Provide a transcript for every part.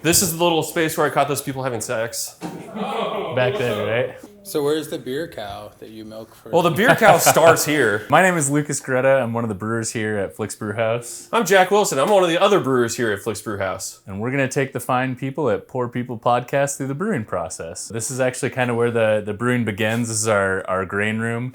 This is the little space where I caught those people having sex. Back then, right? So where's the beer cow that you milk for? Well, the beer cow starts here. My name is Lucas Greta. I'm one of the brewers here at Flix Brewhouse. I'm Jack Wilson. I'm one of the other brewers here at Flix Brewhouse. And we're going to take the fine people at Poor People Podcast through the brewing process. This is actually kind of where the brewing begins. This is our grain room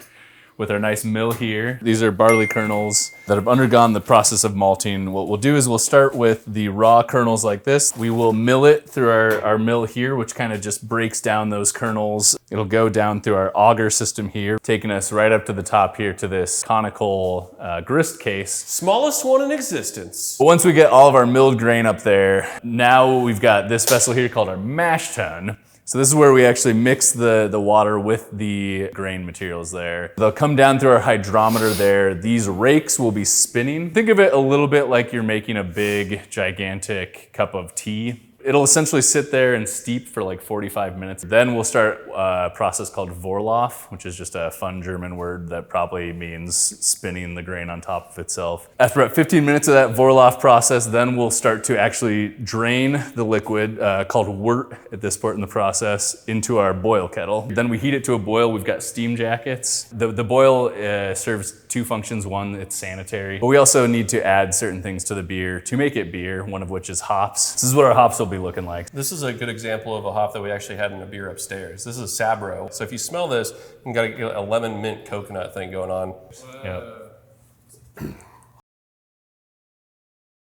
with our nice mill here. These are barley kernels that have undergone the process of malting. What we'll do is we'll start with the raw kernels like this. We will mill it through our mill here, which kind of just breaks down those kernels. It'll go down through our auger system here, taking us right up to the top here to this conical grist case. Smallest one in existence. Once we get all of our milled grain up there, now we've got this vessel here called our mash tun. So this is where we actually mix the water with the grain materials there. They'll come down through our hydrometer there. These rakes will be spinning. Think of it a little bit like you're making a big, gigantic cup of tea. It'll essentially sit there and steep for like 45 minutes. Then we'll start a process called Vorlauf, which is just a fun German word that probably means spinning the grain on top of itself. After about 15 minutes of that Vorlauf process, then we'll start to actually drain the liquid, called wort at this point in the process, into our boil kettle. Then we heat it to a boil. We've got steam jackets. The boil serves two functions. One, it's sanitary, but we also need to add certain things to the beer to make it beer, one of which is hops. This is what our hops will be looking like. This is a good example of a hop that we actually had in a beer upstairs. This is a Sabro. So if you smell this, you got a lemon mint coconut thing going on. Yep.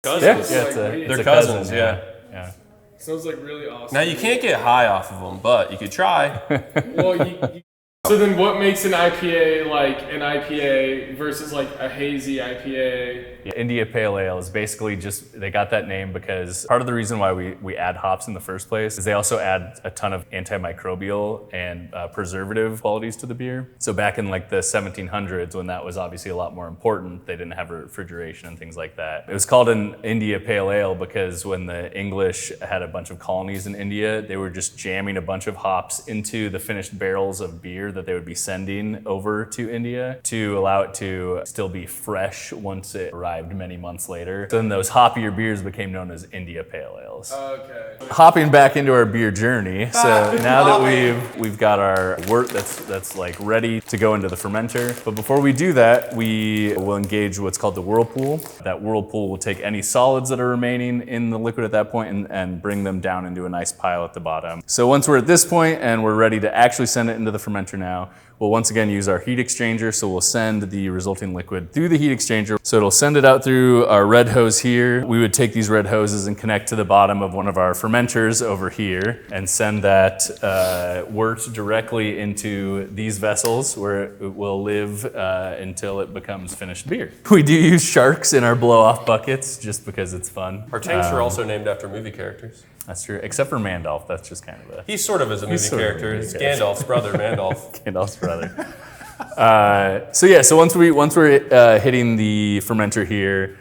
Cousins. Yeah, They're cousins, yeah. Sounds like really awesome. Now you can't get high off of them, but you could try. Well, so then what makes an IPA like an IPA versus like a hazy IPA? Yeah, India Pale Ale is basically just, they got that name because part of the reason why we add hops in the first place is they also add a ton of antimicrobial and preservative qualities to the beer. So back in like the 1700s, when that was obviously a lot more important, they didn't have refrigeration and things like that. It was called an India Pale Ale because when the English had a bunch of colonies in India, they were just jamming a bunch of hops into the finished barrels of beer that they would be sending over to India to allow it to still be fresh once it arrived many months later. So then those hoppier beers became known as India Pale Ales. Okay. Hopping back into our beer journey. So now that we've got our wort that's like ready to go into the fermenter. But before we do that, we will engage what's called the whirlpool. That whirlpool will take any solids that are remaining in the liquid at that point and bring them down into a nice pile at the bottom. So once we're at this point and we're ready to actually send it into the fermenter now, we'll once again use our heat exchanger. So we'll send the resulting liquid through the heat exchanger. So it'll send it out through our red hose here. We would take these red hoses and connect to the bottom of one of our fermenters over here and send that wort directly into these vessels where it will live until it becomes finished beer. We do use sharks in our blow-off buckets just because it's fun. Our tanks are also named after movie characters. That's true, except for Mandolph. That's just kind of a... He sort of is a movie character. It's Gandalf's brother, Mandolph. Gandalf's brother. So once we're hitting the fermenter here,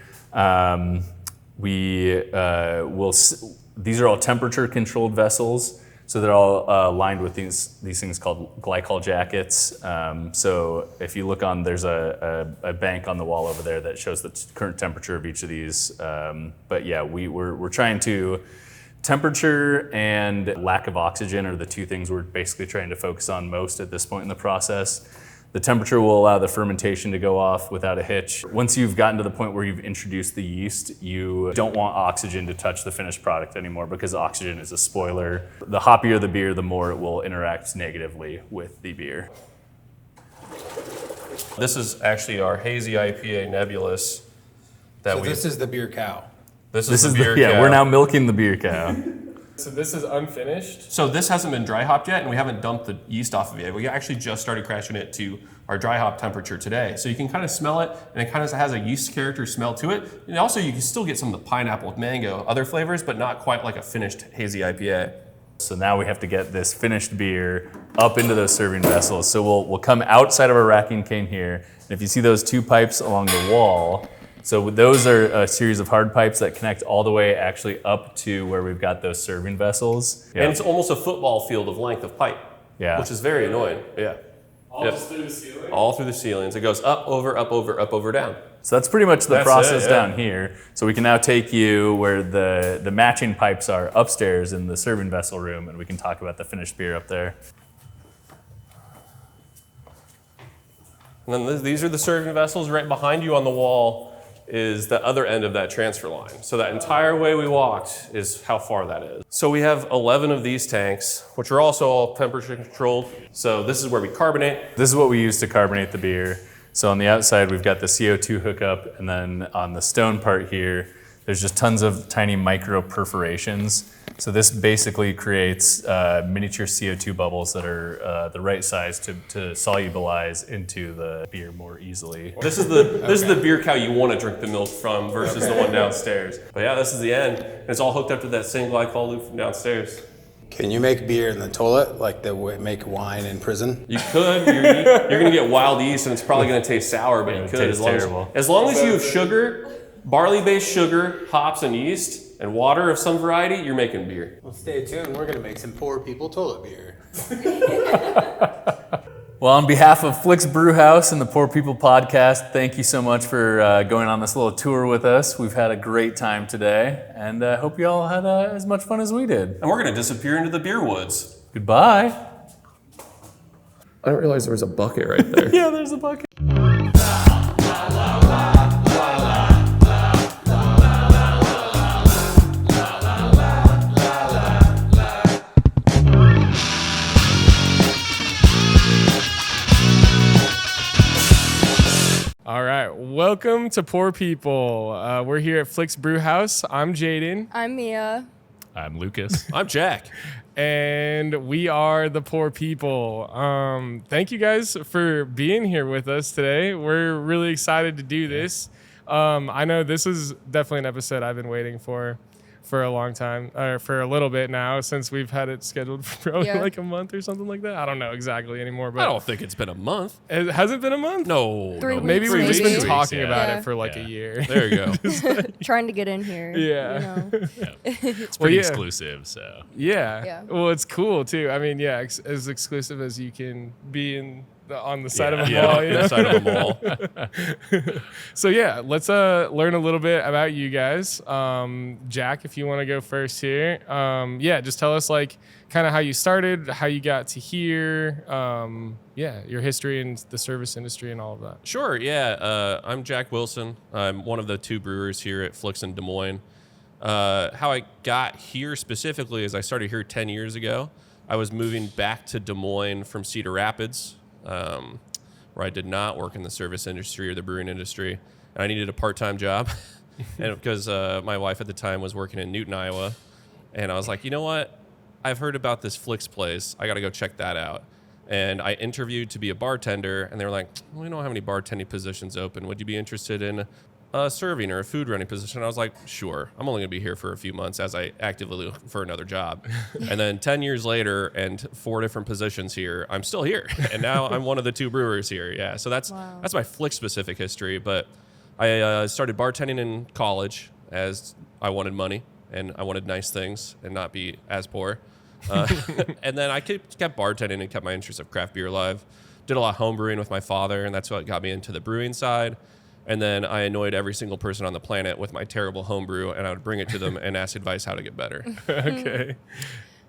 these are all temperature controlled vessels. So they're all lined with these things called glycol jackets. So if you look on, there's a bank on the wall over there that shows the current temperature of each of these. But yeah, we're trying to... Temperature and lack of oxygen are the two things we're basically trying to focus on most at this point in the process. The temperature will allow the fermentation to go off without a hitch. Once you've gotten to the point where you've introduced the yeast, you don't want oxygen to touch the finished product anymore because oxygen is a spoiler. The hoppier the beer, the more it will interact negatively with the beer. This is actually our hazy IPA Nebulous. This is the beer cow. This is the beer cow. Yeah, we're now milking the beer cow. So this is unfinished? So this hasn't been dry hopped yet, and we haven't dumped the yeast off of it. We actually just started crashing it to our dry hop temperature today. So you can kind of smell it, and it kind of has a yeast character smell to it. And also you can still get some of the pineapple with mango, other flavors, but not quite like a finished hazy IPA. So now we have to get this finished beer up into those serving vessels. So we'll come outside of our racking cane here, and if you see those two pipes along the wall, so those are a series of hard pipes that connect all the way actually up to where we've got those serving vessels. And it's almost a football field of length of pipe, which is very annoying. Yeah. All just through the ceiling? All through the ceilings. It goes up, over, down. So that's pretty much the That's process it, yeah. down here. So we can now take you where the matching pipes are upstairs in the serving vessel room, and we can talk about the finished beer up there. And then these are the serving vessels. Right behind you on the wall is the other end of that transfer line. So that entire way we walked is how far that is. So we have 11 of these tanks, which are also all temperature controlled. So this is where we carbonate. This is what we use to carbonate the beer. So on the outside, we've got the CO2 hookup, and then on the stone part here, there's just tons of tiny micro perforations. So this basically creates miniature CO2 bubbles that are the right size to solubilize into the beer more easily. This is the beer cow you want to drink the milk from versus the one downstairs. But yeah, this is the end. And it's all hooked up to that same glycol loop from downstairs. Can you make beer in the toilet like they make wine in prison? You could. You're going to get wild yeast, and it's probably going to taste sour, but you could. Tastes terrible. As long as you have sugar, barley-based sugar, hops, and yeast, and water of some variety, you're making beer. Well, stay tuned. We're going to make some poor people toilet beer. Well, on behalf of Flix Brewhouse and the Poor People Podcast, thank you so much for going on this little tour with us. We've had a great time today, and I hope you all had as much fun as we did. And we're going to disappear into the beer woods. Goodbye. I didn't realize there was a bucket right there. Yeah, there's a bucket. All right, welcome to Poor People. We're here at Flix Brewhouse. I'm Jaydn. I'm Mia. I'm Lucas. I'm Jack. And we are the Poor People. Thank you guys for being here with us today. We're really excited to do this. I know this is definitely an episode I've been waiting for a long time, or for a little bit now, since we've had it scheduled for probably like a month or something like that. I don't know exactly anymore, but I don't think it's been a month. It hasn't been a month? No. 3 weeks. Maybe we've just Maybe. been talking about Yeah. it for like a year. There you go. Trying to get in here. Yeah. You know. It's Well, pretty yeah. exclusive, so. Yeah. Yeah. Well, it's cool too. I mean, yeah, as exclusive as you can be on the side of a Yeah, mall. You know? inside of a mall. So yeah, let's learn a little bit about you guys. Jack, if you want to go first here. Yeah, just tell us like kind of how you started, how you got to here. Yeah, your history in the service industry and all of that. Sure, yeah. I'm Jack Wilson. I'm one of the 2 brewers here at Flix in Des Moines. How I got here specifically is I started here 10 years ago. I was moving back to Des Moines from Cedar Rapids, where I did not work in the service industry or the brewing industry. And I needed a part-time job. And because my wife at the time was working in Newton, Iowa. And I was like, you know what? I've heard about this Flix place. I got to go check that out. And I interviewed to be a bartender, and they were like, well, we don't have any bartending positions open. Would you be interested in a serving or a food running position? I was like, sure. I'm only going to be here for a few months as I actively look for another job. And then 10 years later and 4 different positions here, I'm still here. And now I'm one of the 2 brewers here. Yeah, so that's my Flix-specific history. But I started bartending in college as I wanted money and I wanted nice things and not be as poor. And then I kept bartending and kept my interest of craft beer alive. Did a lot of home brewing with my father, and that's what got me into the brewing side. And then I annoyed every single person on the planet with my terrible home brew, and I would bring it to them and ask advice how to get better. Okay.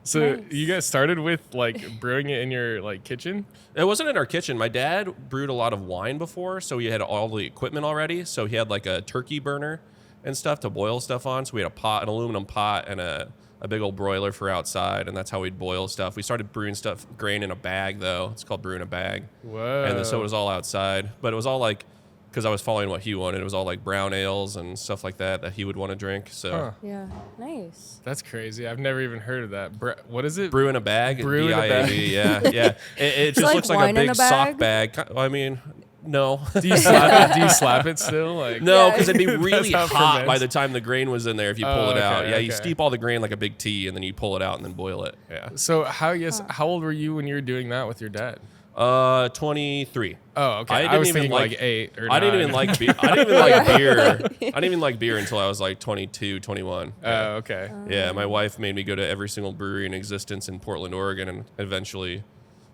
So Nice. you guys started with like brewing it in your like kitchen? It wasn't in our kitchen. My dad brewed a lot of wine before, so he had all the equipment already. So he had like a turkey burner and stuff to boil stuff on. So we had a pot, an aluminum pot, and a big old broiler for outside, and that's how we'd boil stuff. We started brewing stuff, grain in a bag, though. It's called brewing a bag. Whoa. And so it was all outside. But it was all like, because I was following what he wanted, it was all like brown ales and stuff like that he would want to drink. So Huh. Yeah. Nice. That's crazy. I've never even heard of that. What is it? brew in a bag, Brew in a bag. BIAB, yeah. It just like looks like a wine in big a sock bag? bag. I mean, no. Do you slap it? Do you slap it still? Like No, Yeah. because it'd be really how it hot ferments. by the time the grain was in there if you pull Oh, it out. okay, Yeah, you okay. steep all the grain like a big tea, and then you pull it out and then boil it. Yeah. So how old were you when you were doing that with your dad? 23. Oh, okay. I I, didn't was even thinking like- like 8 or 9. I didn't even like beer. I didn't even like beer. I didn't even like beer until I was like 22, 21. Oh, okay. Yeah, my wife made me go to every single brewery in existence in Portland, Oregon, and eventually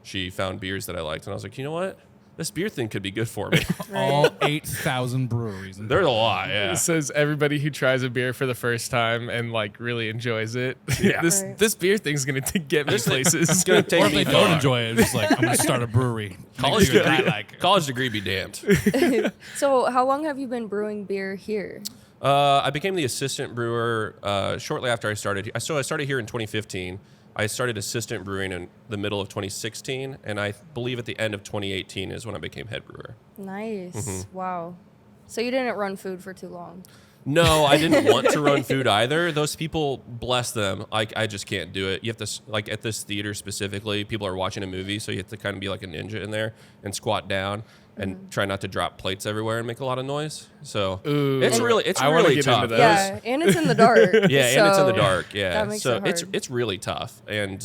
she found beers that I liked. And I was like, you know what? this beer thing could be good for me. All 8,000 breweries. There's a lot, yeah. It says everybody who tries a beer for the first time and like really enjoys it. Yeah. Right. This beer thing's gonna get me places. It's gonna Or take if me they don't far. enjoy it, it's just like, I'm going to start a brewery. College Make sure degree, I like it. college degree be damned. So how long have you been brewing beer here? I became the assistant brewer shortly after I started. So I started here in 2015. I started assistant brewing in the middle of 2016, and I believe at the end of 2018 is when I became head brewer. Nice. Mm-hmm. Wow. So you didn't run food for too long. No, I didn't want to run food either. Those people, bless them, I just can't do it. You have to, like at this theater specifically, people are watching a movie, so you have to kind of be like a ninja in there and squat down and try not to drop plates everywhere and make a lot of noise. So it's I really wanna get tough. into that. Yeah, and it's in the dark. Yeah, and it's in the so dark. Yeah, that makes so it hard. it's really tough, and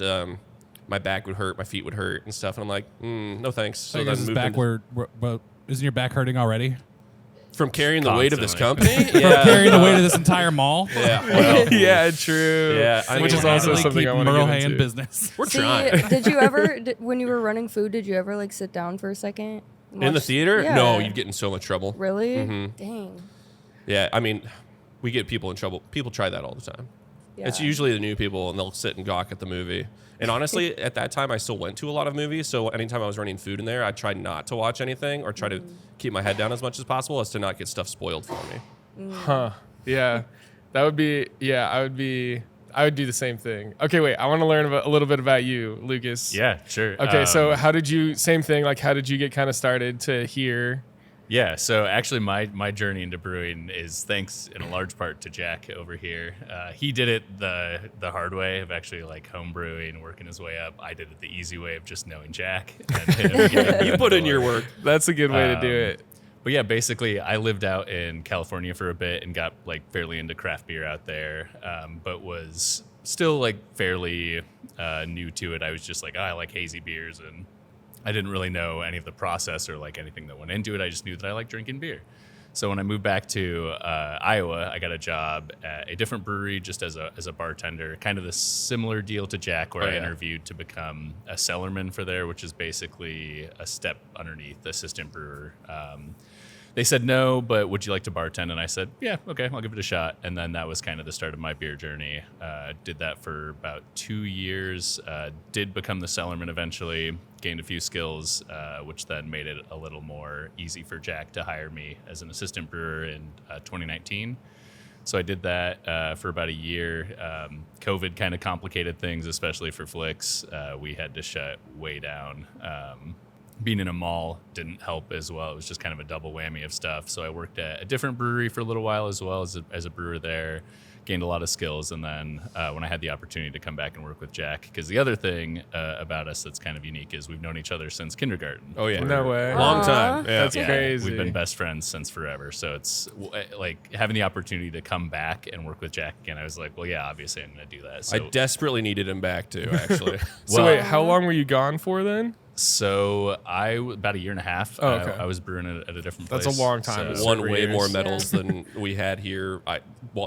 my back would hurt, my feet would hurt, and stuff. And I'm like, no thanks. So then is his moved back into- but isn't your back hurting already? from carrying the weight of this Constantly. company. Yeah, Carrying the weight of this entire mall? yeah. Well, Yeah, true. Yeah, I which mean, is also Handily something keep I want to Merle get Hay in into. business. we're See, trying. did you ever, when you were running food, did you ever like sit down for a second? and In the watch- theater? Yeah. No, you'd get in so much trouble. Really? Mm-hmm. Dang. Yeah, I mean, we get people in trouble. People try that all the time. It's Yeah. usually the new people, and they'll sit and gawk at the movie. And honestly, at that time, I still went to a lot of movies. So anytime I was running food in there, I tried not to watch anything or try to keep my head down as much as possible as to not get stuff spoiled for me. Huh. Yeah. That would be. Yeah. I would do the same thing. Okay. Wait. I want to learn a little bit about you, Lucas. Yeah, sure. Okay. So how did you? Same thing. Like, how did you get kind of started to here? Yeah, so actually my journey into brewing is thanks in a large part to Jack over here. He did it the hard way of actually like home brewing, working his way up. I did it the easy way of just knowing Jack. And him getting me You put in your door. work. That's a good way to do it. But yeah, basically, I lived out in California for a bit and got like fairly into craft beer out there, but was still like fairly new to it. I was just like, oh, I like hazy beers, and I didn't really know any of the process or like anything that went into it. I just knew that I liked drinking beer. So when I moved back to Iowa, I got a job at a different brewery just as a bartender, kind of the similar deal to Jack, where Oh, I yeah. interviewed to become a cellarman for there, which is basically a step underneath the assistant brewer. They said no, but would you like to bartend? And I said, yeah, okay, I'll give it a shot. And then that was kind of the start of my beer journey. Did that for about 2 years. Did become the cellarman eventually. Gained a few skills, which then made it a little more easy for Jack to hire me as an assistant brewer in 2019. So I did that for about a year. COVID kind of complicated things, especially for Flix. We had to shut way down. Being in a mall didn't help as well. It was just kind of a double whammy of stuff. So I worked at a different brewery for a little while as well as a brewer there. Gained a lot of skills. And then when I had the opportunity to come back and work with Jack, because the other thing about us that's kind of unique is we've known each other since kindergarten. Oh, yeah. No way. Long Aw. time. Yeah. That's crazy. We've been best friends since forever. So it's like having the opportunity to come back and work with Jack again. I was like, well, yeah, obviously I'm going to do that. So, I desperately needed him back, too, actually. So wait, how long were you gone for then? so about a year and a half. Oh, okay. I was brewing at a different That's place. a long time. So Won Several way years. more medals than we had here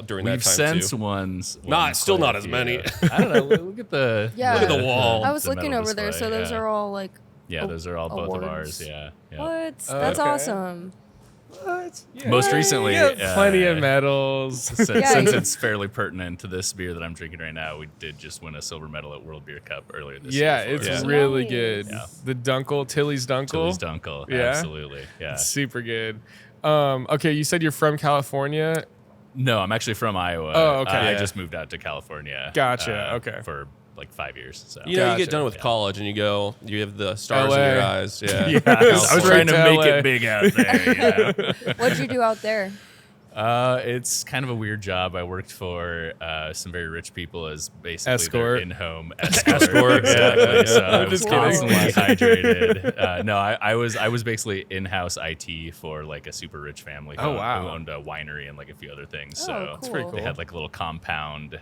during that we've time, since too. won Still quite not a as few. many. I don't know. Look at the Yeah. Look at the wall. I was the looking medal over there, display, so those yeah. are all like. Yeah, those are all both of awards. ours. Yeah. yeah. What? That's Okay. awesome. Most recently, You got plenty of medals. Since, Yeah, since you- it's fairly pertinent to this beer that I'm drinking right now, we did just win a silver medal at World Beer Cup earlier this Yeah, year. it's for it. really Nice. good. Yeah. The Dunkel, Tilly's Dunkel. Tilly's Dunkel. Yeah? Absolutely. Yeah. Super good. Okay, you said you're from California. No, I'm actually from Iowa. Oh, okay. I Yeah. just moved out to California. Gotcha, okay. For like 5 years. So. You know, you Gotcha. get done with college and you have the stars in LA. your eyes. Yeah. I was Straight trying to to make LA. it big out there. Yeah. What'd you do out there? It's kind of a weird job. I worked for some very rich people as basically Escort. their in-home escort. Escort, Exactly. yeah. So I I'm was just kidding. constantly hydrated. No, I was basically in-house IT for like a super rich family who, Oh, wow. who owned a winery and like a few other things. Oh, So cool. That's pretty they cool. had like a little compound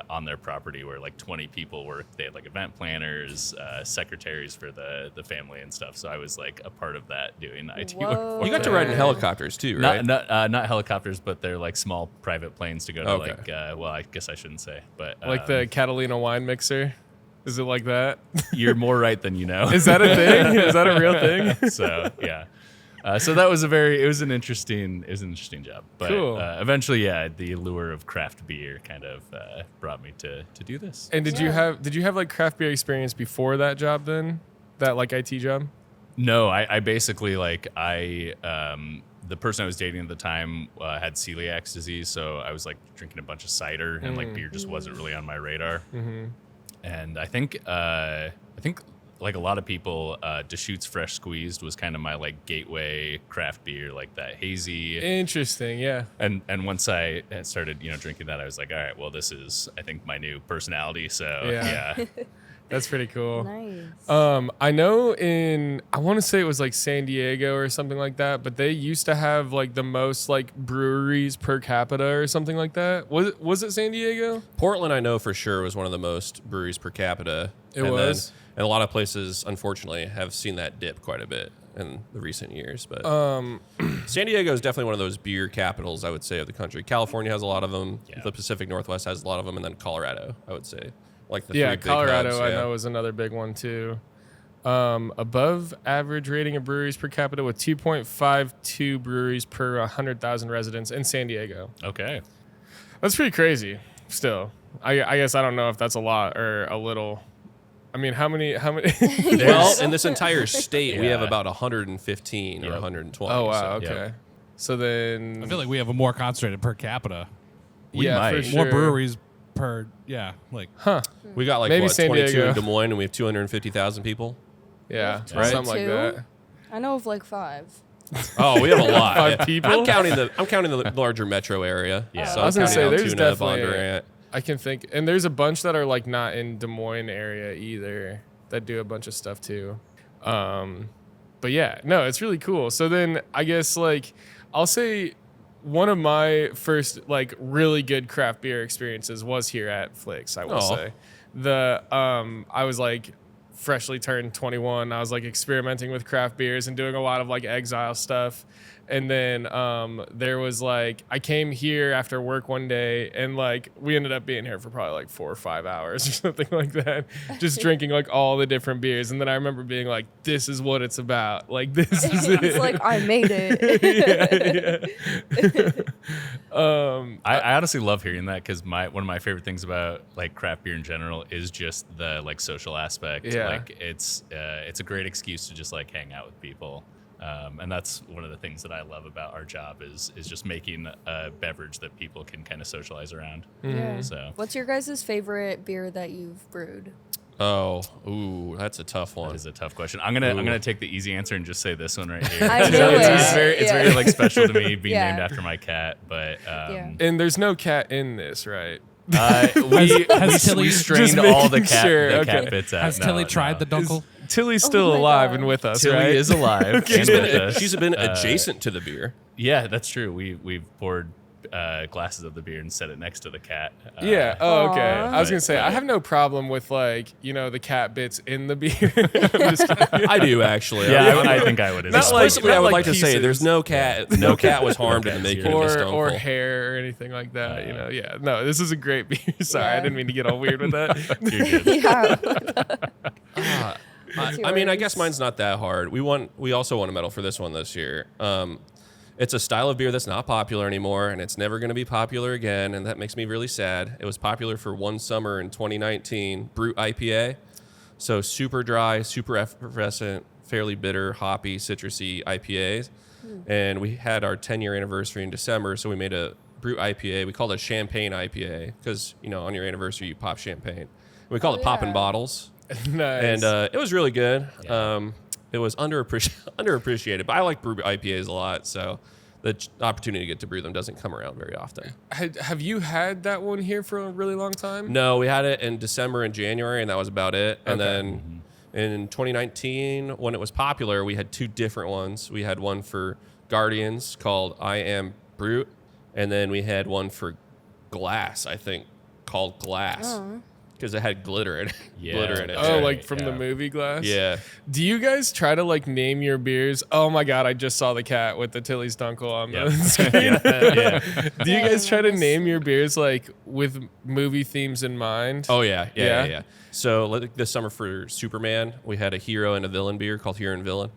on their property where like 20 people worked. They had like event planners, secretaries for the family and stuff. So I was like a part of that doing IT work. Whoa. for You got to them. ride in helicopters, too, right? Not helicopters, but they're like small private planes to go to Okay. like. Well, I guess I shouldn't say, but Like the Catalina wine mixer. Is it like that? You're more right than you know. Is that a thing? Is that a real thing? So yeah. So that was it was an interesting job. But Cool. Eventually, yeah, the allure of craft beer kind of brought me to do this. And did you have like craft beer experience before that job then? That like IT job? No, I basically the person I was dating at the time had celiac disease, so I was like drinking a bunch of cider, and like beer just wasn't really on my radar. And I think like a lot of people, Deschutes Fresh Squeezed was kind of my like gateway craft beer, like that hazy. Interesting, yeah. And once I had started drinking that, I was like, all right, well, this is I think my new personality. So yeah. That's pretty cool. Nice. I know I want to say it was like San Diego or something like that, but they used to have like the most like breweries per capita or something like that. Was it San Diego? Portland, I know for sure, was one of the most breweries per capita. It was? And a lot of places, unfortunately, have seen that dip quite a bit in the recent years. But San Diego is definitely one of those beer capitals, I would say, of the country. California has a lot of them. Yeah. The Pacific Northwest has a lot of them. And then Colorado, I would say. Like the three big Colorado, hubs, I know, is another big one too. Above average rating of breweries per capita with 2.52 breweries per 100,000 residents in San Diego. Okay. That's pretty crazy. Still, I guess I don't know if that's a lot or a little. I mean, how many? Well, in this entire state, we have about 115 or 120. Oh wow. So, Okay. So then I feel like we have a more concentrated per capita. We yeah, might. for sure. More breweries per, like. we got like Maybe what, San 22 Diego. in Des Moines, and we have 250,000 people. Yeah, Right? something like 2? that. I know of like 5. Oh, we have a lot. Five people? I'm counting the larger metro area. Yeah. So I was I'm gonna say, counting there's Altoona, definitely- Bondurant. I can think, and there's a bunch that are like not in Des Moines area either that do a bunch of stuff too. But yeah, no, it's really cool. So then I guess like I'll say one of my first like really good craft beer experiences was here at Flix. I will Aw. say I was like freshly turned 21. I was like experimenting with craft beers and doing a lot of like exile stuff. And then there was like, I came here after work one day and like we ended up being here for probably like 4 or 5 hours or something like that, just drinking like all the different beers. And then I remember being like, this is what it's about. Like, this is it. It's like, I made it. I honestly love hearing that because one of my favorite things about like craft beer in general is just the like social aspect. Yeah. Like it's a great excuse to just like hang out with people. And that's one of the things that I love about our job is just making a beverage that people can kind of socialize around. Yeah. So What's your guys' favorite beer that you've brewed? Oh, ooh, that's a tough one. that is a tough question. I'm gonna take the easy answer and just say this one right here. I knew It's it. very like special to me being Yeah. named after my cat, but Yeah. And there's no cat in this, right? Has Tilly we strained just all the making cat, sure, the okay. cat bits out. Has No, Tilly no. tried the dunkel? Tilly's still my alive God. and with us, Tilly right? is alive. She's and with been, us. she's been adjacent to the beer. Yeah, that's true. We've poured glasses of the beer and set it next to the cat. Yeah. Oh, okay. Aw. I was gonna say I have no problem with like the cat bits in the beer. I'm just kidding. I do actually. Yeah, I think I would as Not well. like- Explicitly, I would not like to say pieces. there's no cat. No cat was harmed in the making of this or dunkel. hair or anything like that. Yeah. No, this is a great beer. Sorry, I Yeah. didn't mean to get all weird with that. You're good. Yeah. I mean, I guess mine's not that hard. We also won a medal for this one this year. It's a style of beer that's not popular anymore, and it's never going to be popular again, and that makes me really sad. It was popular for one summer in 2019, Brew IPA. So super dry, super effervescent, fairly bitter, hoppy, citrusy IPAs. And we had our 10-year anniversary in December, so we made a Brew IPA. We called it a champagne IPA because, on your anniversary, you pop champagne. And we called it Poppin' yeah. Bottles. Nice. And it was really good. It was underappreciated, but I like brew IPAs a lot, so the opportunity to get to brew them doesn't come around very often. Have you had that one here for a really long time? No, we had it in December and January, and that was about it. And Okay. then in 2019, when it was popular, we had 2 different ones. We had one for Guardians called I Am Brute, and then we had one for Glass, I think, called Glass. because it had glitter in it. Yeah. Glitter in it. Oh, right, like from the yeah. movie glass? Yeah. Do you guys try to like name your beers? Oh my god, I just saw the cat with the Tilly's Dunkel on the screen. Yeah. Do you guys try to Dang, name your beers like with movie themes in mind? Oh yeah. Yeah? Yeah. So like this summer for Superman, we had a hero and a villain beer called Hero and Villain.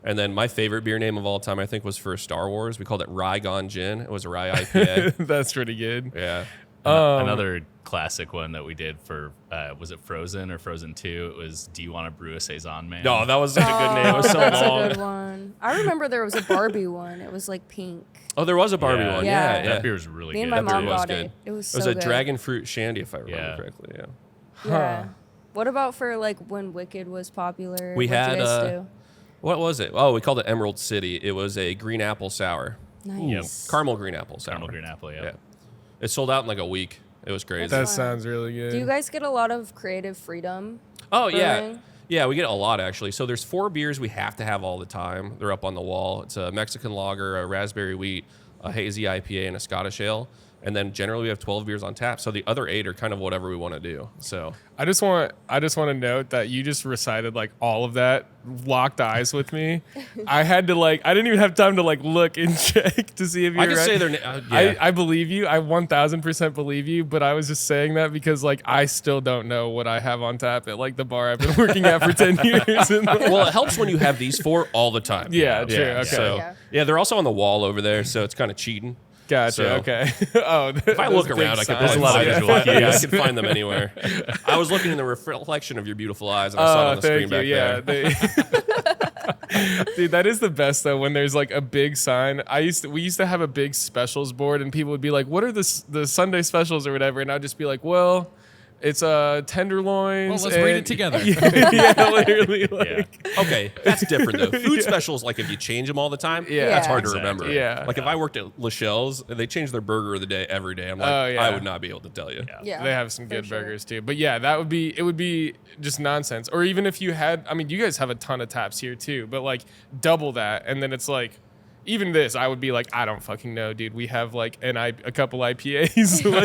And then my favorite beer name of all time, I think, was for Star Wars. We called it Rye Gone Gin. It was a rye IPA. That's pretty good. Yeah. Another classic one that we did for was it Frozen or Frozen 2? It was Do You Want to Brew a Saison Man? No, that was such a good name. It was so That's long. a good one. I remember there was a Barbie one. It was like pink. Oh, there was a Barbie Yeah. one. Yeah. Yeah. That beer was really Me and good. my mom beer was bought good. it. It was It was so a good. dragon fruit shandy, if I remember Yeah. correctly. Yeah. Yeah. What about for like when Wicked was popular? We What'd had, you guys do? What was it? Oh, we called it Emerald City. It was a green apple sour. Nice. Caramel green apple sour. Caramel green apple, yeah. Yeah. It sold out in like a week. It was crazy. That fun. sounds really good. Do you guys get a lot of creative freedom? Oh, yeah. brewing? Yeah, we get a lot actually. So there's 4 beers we have to have all the time. They're up on the wall. It's a Mexican lager, a raspberry wheat, a hazy IPA, and a Scottish ale. And then generally we have 12 beers on tap. So the other 8 are kind of whatever we want to do. So I just want to note that you just recited like all of that, locked eyes with me. I had to I didn't even have time to like look and check to see if you I were can right. say their name. Yeah. I believe you. I 1000% believe you, but I was just saying that because like I still don't know what I have on tap at like the bar I've been working at for 10 years. And, like, Well, it helps when you have these 4 all the time. yeah, true. Okay. So Yeah. yeah, they're also on the wall over there. So it's kind of cheating. Gotcha. So- Okay. Oh, If I look around, I can There's a lot of find visual them. Yeah, I cues. can find them anywhere. I was looking in the reflection of your beautiful eyes, and I saw it on the screen back there. Dude, that is the best though. When there's like a big sign, we used to have a big specials board, and people would be like, "What are the Sunday specials or whatever?" And I'd just be like, "Well, it's tenderloins." Well, let's read it and-" together. yeah, literally. Like, Okay, that's different though. Food specials, like if you change them all the time, Yeah. that's hard to Exactly. remember. Yeah. Like if I worked at Lachelle's and they changed their burger of the day every day, I'm like, Oh, yeah. I would not be able to tell you. Yeah. They have some for good sure. burgers too. But yeah, it would be just nonsense. Or even if you had, I mean, you guys have a ton of taps here too, but like double that. And then it's like, even this, I would be like, I don't fucking know, dude. We have like a couple IPAs. Like,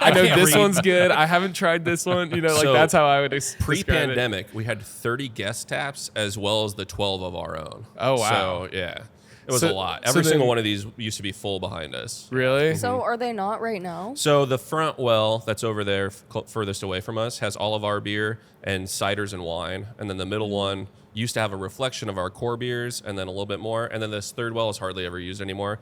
I know can't this read. one's good. I haven't tried this one. You know, like So, that's how I would describe it. Pre-pandemic, we had 30 guest taps as well as the 12 of our own. Oh, wow. So yeah, it was So- a lot. so Every single then- one of these used to be full behind us. Really? So are they not right now? So the front well that's over there, furthest away from us, has all of our beer and ciders and wine, and then the middle one used to have a reflection of our core beers, and then a little bit more, and then this third well is hardly ever used anymore.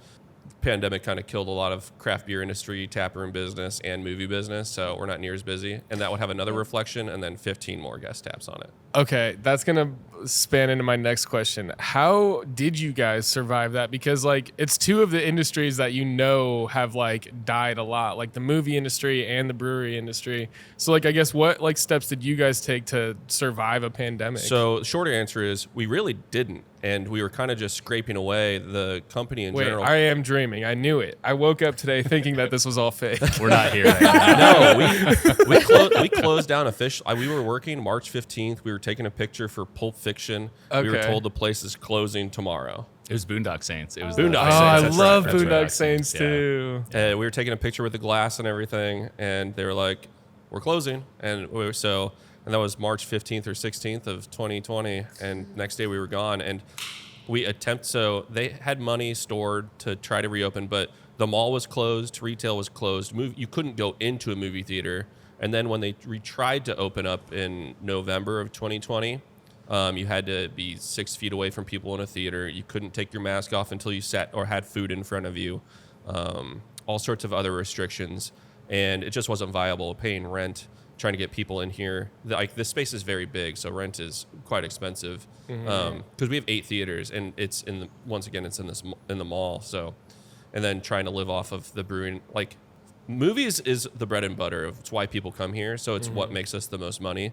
Pandemic kind of killed a lot of craft beer industry, tap room business, and movie business, so we're not near as busy. And that would have another reflection, and then 15 more guest taps on it. Okay, that's gonna span into my next question. How did you guys survive that? Because like it's 2 of the industries that you know have like died a lot, like the movie industry and the brewery industry. So like I guess what like steps did you guys take to survive a pandemic? So the shorter answer is we really didn't, and we were kind of just scraping away. The company in wait, general. I am dreaming. I knew it. I woke up today thinking that this was all fake. We're not here right now. No, we closed down officially. We were working March 15th. We were taking a picture for Pulp Fiction. We were Okay. told the place is closing tomorrow. It was Boondock Saints. It was Boondock Oh, Saints, I that's love right, that's Boondock right. Saints Yeah. too. And we were taking a picture with the glass and everything, and they were like, "We're closing." And and that was March 15th or 16th of 2020. And next day we were gone. And so they had money stored to try to reopen, but the mall was closed, retail was closed. You couldn't go into a movie theater. And then when they tried to open up in November of 2020, you had to be 6 feet away from people in a theater. You couldn't take your mask off until you sat or had food in front of you. All sorts of other restrictions, and it just wasn't viable. Paying rent, trying to get people in here. This space is very big, so rent is quite expensive. Because we have 8 theaters, and it's once again it's in the mall. So, and then trying to live off of the brewing, like movies is the bread and butter of it's why people come here. So it's what makes us the most money.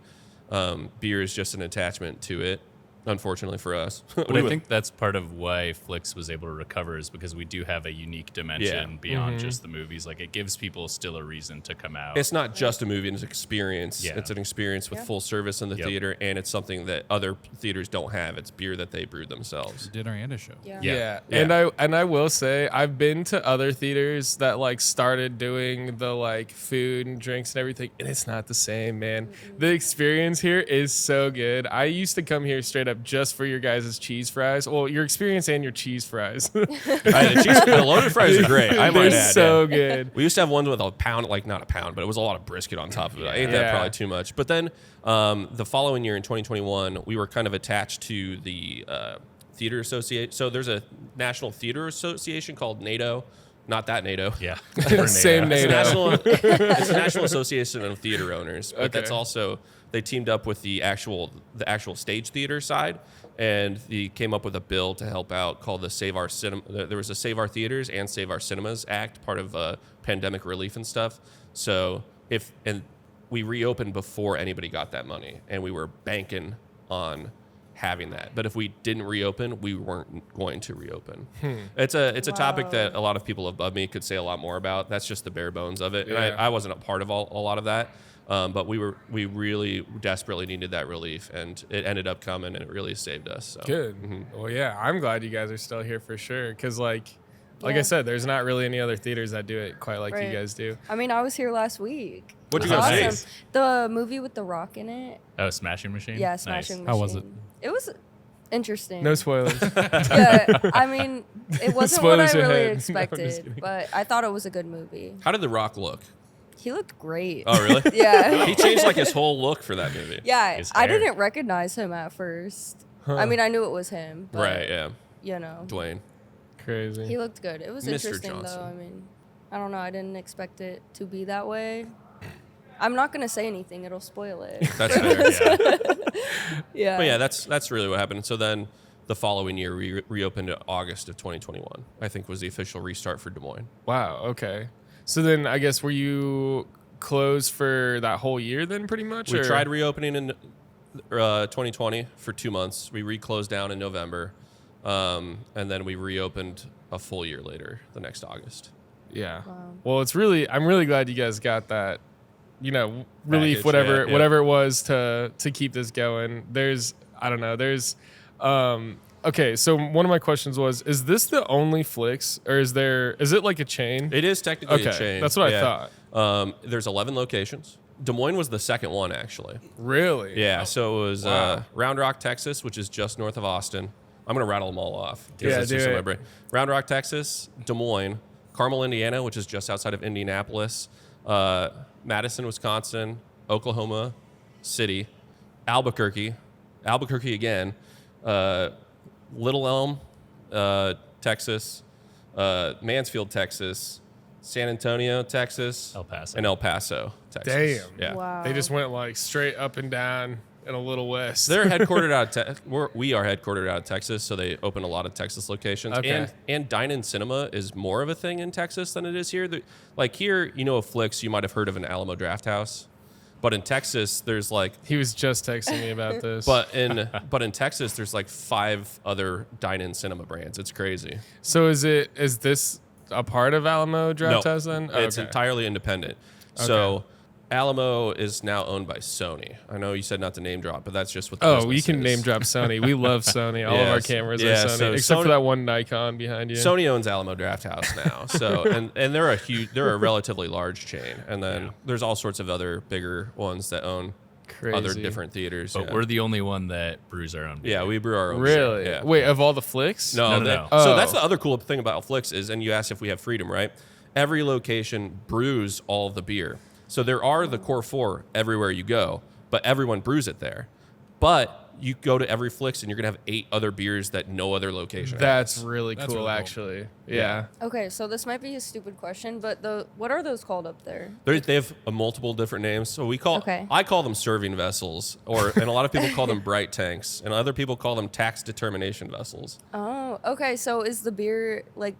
Beer is just an attachment to it. unfortunately for us. But I think that's part of why Flix was able to recover is because we do have a unique dimension beyond just the movies. Like, it gives people still a reason to come out. It's not just a movie; it's an experience. Yeah. It's an experience with full service in the theater, and it's something that other theaters don't have. It's beer that they brewed themselves. Dinner and a show. Yeah. And I will say I've been to other theaters that like started doing the like food and drinks and everything, and it's not the same, man. The experience here is so good. I used to come here straight up just for your guys' cheese fries. Well, your experience and your cheese fries. The loaded fries are great. I might They're add. so good. We used to have ones with a pound, like not a pound, but it was a lot of brisket on top of it. I ate that probably too much. But then the following year in 2021, we were kind of attached to the theater association. So there's a National Theater Association called NATO. Not that NATO. Yeah. Same NATO. It's a National Association of Theater Owners, but that's Okay. also they teamed up with the actual stage theater side, and they came up with a bill to help out called the Save Our Cinema. There was a Save Our Theaters and Save Our Cinemas Act, part of pandemic relief and stuff. So we reopened before anybody got that money, and we were banking on having that. But if we didn't reopen, we weren't going to reopen. It's a topic that a lot of people above me could say a lot more about. That's just the bare bones of it. And I wasn't a part of a lot of that. But we really desperately needed that relief, and it ended up coming, and it really saved us. So. Good. Well, yeah, I'm glad you guys are still here for sure. Because like I Yeah. said, there's not really any other theaters that do it quite like you Right. guys do. I mean, I was here last week. What'd It you was go see? awesome. The movie with the rock in it. Oh, Smashing Machine? Yeah, Nice. Smashing Machine. How was it? It was interesting. No spoilers. Yeah, I mean, it wasn't what I Spoilers really ahead. No, I'm just expected, kidding. but I thought it was a good movie. How did The Rock look? He looked great. Oh, really? Yeah. He changed like his whole look for that movie. Yeah, His I hair. didn't recognize him at first. I mean, I knew it was him. But, Right, yeah. You know, Dwayne. Crazy. he looked good. It was Mr. interesting, Johnson. though. I mean, I don't know. I didn't expect it to be that way. I'm not going to say anything. It'll spoil it. That's fair. Yeah. But yeah, that's really what happened. So then the following year, we reopened in August of 2021, I think was the official restart for Des Moines. Wow. Okay. So then I guess were you closed for that whole year then pretty much? We or? tried reopening in 2020 for 2 months. We reclosed down in November. And then we reopened a full year later, the next August. Yeah. Well, I'm really glad you guys got that, relief, Package, whatever yeah. whatever it was to keep this going. Okay, so one of my questions was, is this the only Flix, or is it like a chain? It is technically a Okay, chain. that's what I yeah. thought. There's 11 locations. Des Moines was the second one, actually. Really? Yeah, so it was Wow. Round Rock, Texas, which is just north of Austin. I'm going to rattle them all off. 'cause Yeah, it's do just in my it. brain. Round Rock, Texas, Des Moines, Carmel, Indiana, which is just outside of Indianapolis, Madison, Wisconsin, Oklahoma City, Albuquerque again, Little Elm, Texas, Mansfield, Texas, San Antonio, Texas, and El Paso, Texas. Damn. Yeah. Wow. They just went like straight up and down and a little west. They're headquartered out of we are headquartered out of Texas, so they open a lot of Texas locations. Okay. And dine-in cinema is more of a thing in Texas than it is here. Like here, a Flix, you might have heard of an Alamo Draft House. But in Texas, there's like He was just texting me about this. but in Texas, there's like 5 other dine-in cinema brands. It's crazy. So is this a part of Alamo Draft No, House then? it's Okay. entirely independent. So Alamo is now owned by Sony. I know you said not to name drop, but that's just what the Oh, business you can is. name drop Sony. We love Sony. All of our Yes. cameras are Yeah, Sony, so except for Sony- that one Nikon behind you. Sony owns Alamo Draft House now, so and they're a relatively large chain, and then there's all sorts of other bigger ones that own Crazy. other different theaters. But yeah. we're the only one that brews our own beer. Yeah, we brew our own beer. Really? Yeah. Wait, of all the Flix? No, No. So Oh. that's the other cool thing about Flix is, and you asked if we have freedom, right? Every location brews all of the beer. So there are the core 4 everywhere you go, but everyone brews it there. But you go to every Flix and you're gonna have 8 other beers that no other location That's has. really That's cool, really cool. actually. Yeah. Okay, so this might be a stupid question, but what are those called up there? They have multiple different names. So Okay. I call them serving vessels, and a lot of people call them bright tanks, and other people call them tax determination vessels. Oh, okay. So is the beer like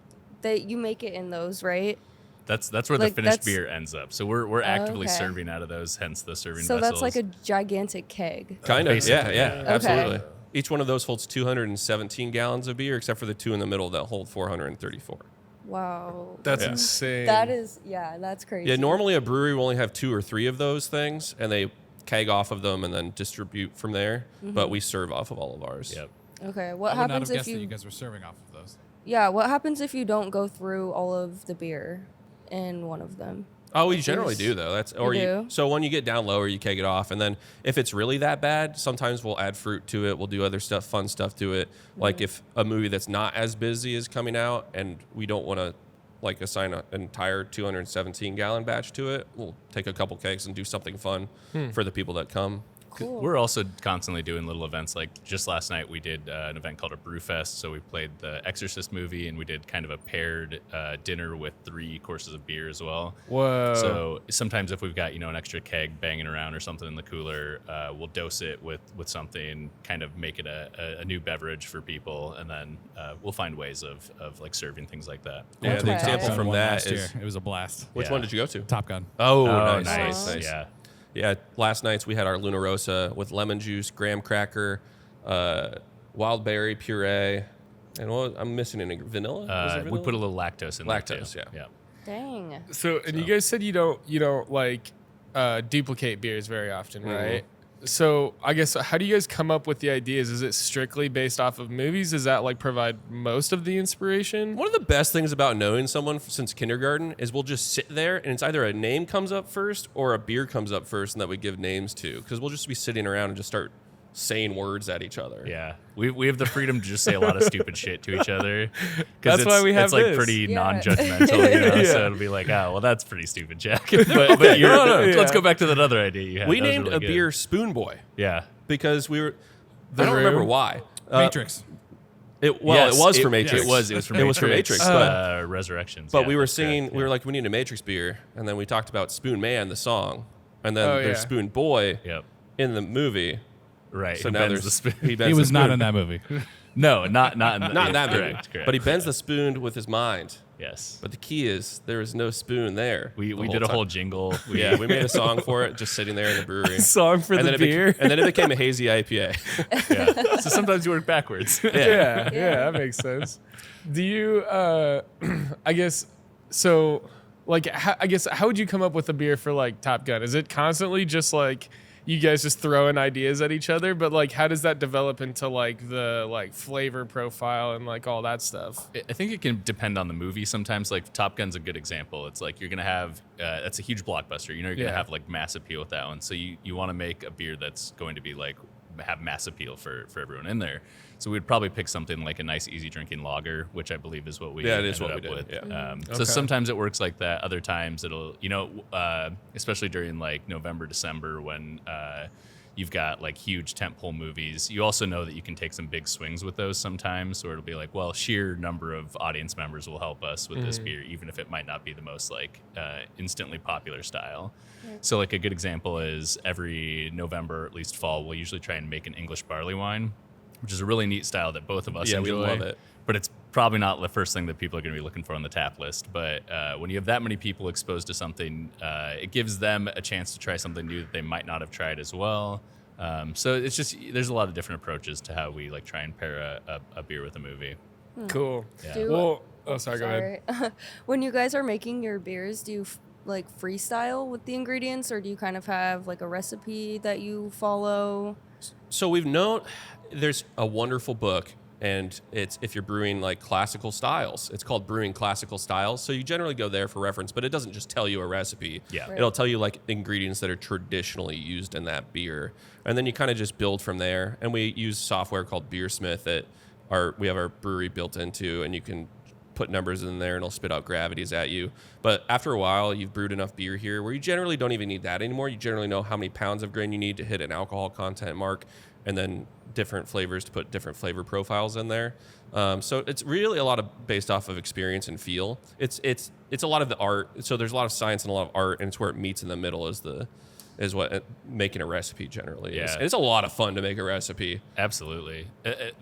you make it in those, right? That's where Like, the finished that's- beer ends up. So we're actively Okay. serving out of those, hence the serving So vessels. that's like a gigantic keg. Kind of, Basically, yeah, yeah. absolutely. Each one of those holds 217 gallons of beer, except for the two in the middle that hold 434. Wow. That's Yeah. insane. That is, yeah, that's crazy. Yeah, normally a brewery will only have 2 or 3 of those things, and they keg off of them and then distribute from there. But we serve off of all of ours. Yep. Okay, what I would not happens have if guessed that you you? guys were serving off of those. Yeah, what happens if you don't go through all of the beer in one of them? Oh, we generally do though. That's or You you. do? So when you get down lower, you keg it off, and then if it's really that bad, sometimes we'll add fruit to it. We'll do other stuff, fun stuff to it. Like if a movie that's not as busy is coming out, and we don't want to like assign an entire 217 gallon batch to it, we'll take a couple kegs and do something fun for the people that come. Cool. We're also constantly doing little events. Like just last night, we did an event called a Brew Fest. So we played the Exorcist movie, and we did kind of a paired dinner with 3 courses of beer as well. Whoa. So sometimes if we've got an extra keg banging around or something in the cooler, we'll dose it with something, kind of make it a new beverage for people, and then we'll find ways of like serving things like that. Yeah, the Okay. example Top Gun from one that last year. is It was a blast. which Yeah. one did you go to? Top Gun. Oh, Oh, nice. Yeah. Yeah, last night's we had our Luna Rosa with lemon juice, graham cracker, wild berry puree, and I'm missing any vanilla. Was there We vanilla? put a little lactose in Lactose, there too. yeah. Dang. So, and you guys said you don't like duplicate beers very often, right? So, I guess how do you guys come up with the ideas? Is it strictly based off of movies? Does that like provide most of the inspiration? One of the best things about knowing someone since kindergarten is we'll just sit there and it's either a name comes up first or a beer comes up first and that we give names to, because we'll just be sitting around and just start saying words at each other. Yeah, we have the freedom to just say a lot of stupid shit to each other. 'Cause That's why we have it's like this. pretty Yeah. non-judgmental, Yeah. So it'll be like, oh, well, that's pretty stupid, Jack. but you're, Yeah. let's go back to that other idea you had. We That was named really a good. beer Spoon Boy Yeah. because we were. The I don't Brew? remember why. Matrix. It Yes, was for Matrix. It was for Matrix. It was for Matrix, but Resurrections. But yeah, we were that's correct, singing, we yeah. were like, we need a Matrix beer. And then we talked about Spoon Man, the song. And then Oh, there's yeah. Spoon Boy Yep. in the movie. Right. So He now bends there's the spoon. He, bends He the was not spoon. in that movie. No, not in the, Not in that movie. correct. But he bends the spoon with his mind. Yes. But the key is there is no spoon there. We the did a time. whole jingle. Yeah, we made a song for it, just sitting there in the brewery. Song for and the then beer. and then it became a hazy IPA. Yeah. So sometimes you work backwards. Yeah, that makes sense. Do you? I guess so. Like, I guess how would you come up with a beer for like Top Gun? Is it constantly just like you guys just throwing ideas at each other? But like, how does that develop into like the like flavor profile and like all that stuff? I think it can depend on the movie. Sometimes, like Top Gun's a good example. It's like you're gonna have that's a huge blockbuster. You're gonna Yeah. have like mass appeal with that one. So you want to make a beer that's going to be like have mass appeal for everyone in there. So we'd probably pick something like a nice easy drinking lager, which I believe is what we Yeah, it is ended what we up did, with. yeah. So Okay. sometimes it works like that. Other times it'll especially during like November, December when you've got like huge tentpole movies. You also know that you can take some big swings with those sometimes, or it'll be like, well, sheer number of audience members will help us with this beer, even if it might not be the most like instantly popular style. So like a good example is every November, at least fall, we'll usually try and make an English barley wine, which is a really neat style that both of us Yeah, we enjoy. love it. But it's probably not the first thing that people are going to be looking for on the tap list. But when you have that many people exposed to something, it gives them a chance to try something new that they might not have tried as well. So it's just there's a lot of different approaches to how we like try and pair a beer with a movie. Cool. Do- Well, oh, sorry. Go ahead. Sorry. When you guys are making your beers, do you like freestyle with the ingredients, or do you kind of have like a recipe that you follow? So we've known there's a wonderful book, and it's if you're brewing like classical styles. It's called Brewing Classical Styles. So you generally go there for reference, but it doesn't just tell you a recipe. Yeah. Right. It'll tell you like ingredients that are traditionally used in that beer. And then you kind of just build from there. And we use software called Beersmith that we have our brewery built into, and you can put numbers in there and it'll spit out gravities at you. But after a while, you've brewed enough beer here where you generally don't even need that anymore. You generally know how many pounds of grain you need to hit an alcohol content mark, and then different flavors to put different flavor profiles in there. So it's really a lot of based off of experience and feel. It's a lot of the art. So there's a lot of science and a lot of art, and it's where it meets in the middle is what making a recipe generally is. Yeah. And it's a lot of fun to make a recipe. Absolutely.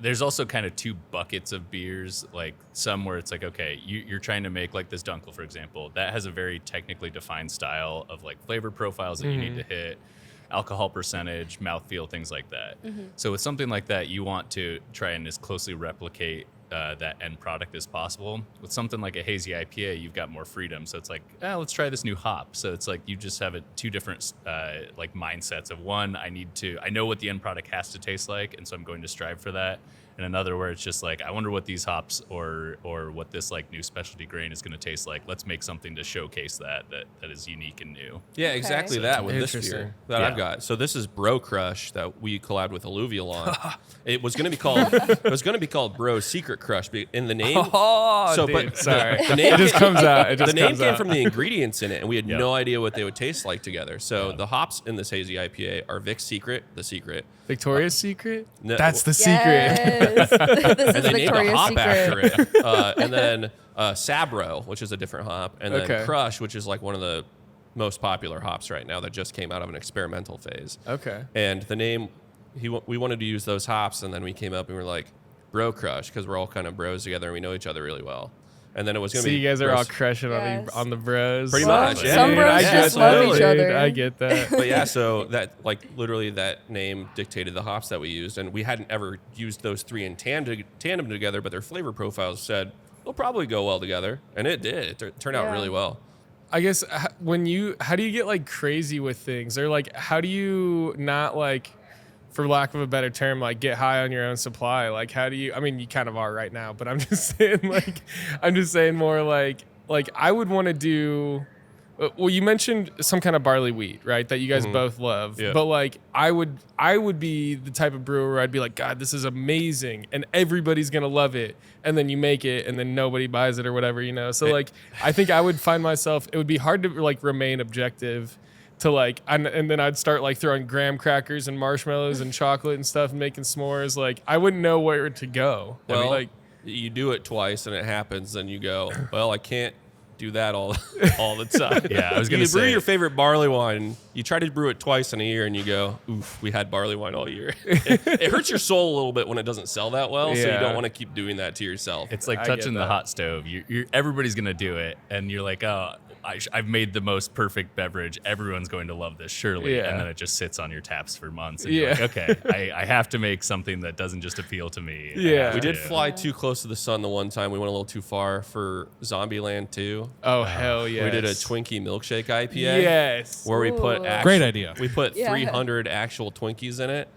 There's also kind of two buckets of beers, like some where it's like, okay, you're trying to make like this Dunkel, for example, that has a very technically defined style of like flavor profiles that you need to hit. alcohol percentage, mouthfeel, things like that. So with something like that, you want to try and as closely replicate that end product as possible. With something like a hazy IPA, you've got more freedom. So it's like, let's try this new hop. So it's like you just have two different like mindsets of one, I know what the end product has to taste like, and so I'm going to strive for that. And another where it's just like, I wonder what these hops or what this like new specialty grain is going to taste like. Let's make something to showcase that is unique and new. Yeah, exactly that with this Interesting. beer that I've got. So this is Bro Crush that we collabed with Alluvial on. It was going to be called Bro Secret Crush in the name. Dude, sorry. The name It just comes out. the name came from the ingredients in it, and we had no idea what they would taste like together. So the hops in this hazy IPA are Vic's Secret, the Secret. Victoria's Secret? No- That's the secret. Yes. This is And they named a Victoria's hop Secret. after it. And then Sabro, which is a different hop, and then Okay. Crush, which is like one of the most popular hops right now that just came out of an experimental phase. Okay. And the name, we wanted to use those hops, and then we came up and we were like, Bro Crush, because we're all kind of bros together and we know each other really well. And then it was going So to be. you guys are Bro- all crushing Yes. on the bros. Pretty Some- much, yeah. Some bros I just get love that, each dude. other. I get that. But yeah, so that literally that name dictated the hops that we used, and we hadn't ever used those three in tandem together, but their flavor profiles said they'll probably go well together, and it did. It turned out Yeah. really well. I guess how do you get like crazy with things, or like how do you not like, for lack of a better term, like get high on your own supply? Like how do you? I mean, you kind of are right now, but I'm just saying more like I would want to do. Well, you mentioned some kind of barley wheat, right? That you guys both love. Yeah. But like I would be the type of brewer where I'd be like, God, this is amazing, and everybody's gonna love it. And then you make it, and then nobody buys it or whatever, you know. So like, I think I would find myself. It would be hard to like remain objective. To like, and then I'd start like throwing graham crackers and marshmallows and chocolate and stuff and making s'mores. Like I wouldn't know where to go. I mean, Well, like you do it twice and it happens, then you go, well, I can't do that all the time. Yeah, I was You gonna brew say- your favorite barley wine. You try to brew it twice in a year, and you go, "Oof, we had barley wine all year." It hurts your soul a little bit when it doesn't sell that well, so you Yeah. don't want to keep doing that to yourself. It's like I get touching the that. hot stove. Everybody's gonna do it, and you're like, oh, I've made the most perfect beverage. Everyone's going to love this, surely. Yeah. And then it just sits on your taps for months. And Yeah. you're like, okay, I have to make something that doesn't just appeal to me. I Yeah. have We did to. fly too close to the sun the one time. We went a little too far for Zombieland 2. oh hell yeah. We did a Twinkie milkshake IPA. Yes. Where we put Ooh. Great idea. We put Yeah. 300 actual Twinkies in it.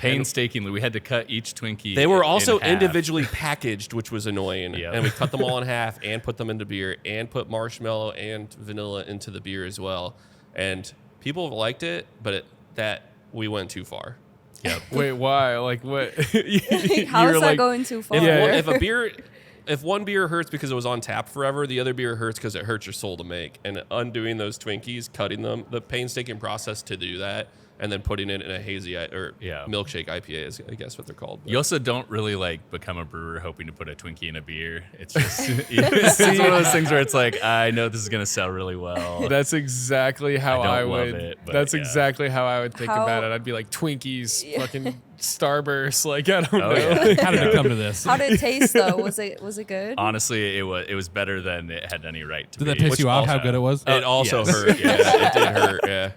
Painstakingly, we had to cut each Twinkie. They were in also half. individually packaged, which was annoying. Yep. And we cut them all in half and put them into beer and put marshmallow and vanilla into the beer as well. And people liked it, but that we went too far. Yep. Wait, why? Like what? How You is were that like- going too far? If, Yeah. one, if one beer hurts because it was on tap forever, the other beer hurts because it hurts your soul to make. And undoing those Twinkies, cutting them, the painstaking process to do that, and then putting it in a hazy milkshake IPA is, I guess, what they're called. But You also don't really like become a brewer hoping to put a Twinkie in a beer. It's just it's one of those things where it's like, I know this is gonna sell really well. That's exactly how I I, don't love would. it, but that's yeah. exactly how I would think How- about it. I'd be like Twinkies, Yeah. fucking Starburst. Like I don't know. Oh, yeah. How did it come to this? How did it taste though? Was it good? Honestly, it was better than it had any right to Did be. that piss which you off how also- good it was? it also yes. hurt. Yeah, it did hurt. Yeah.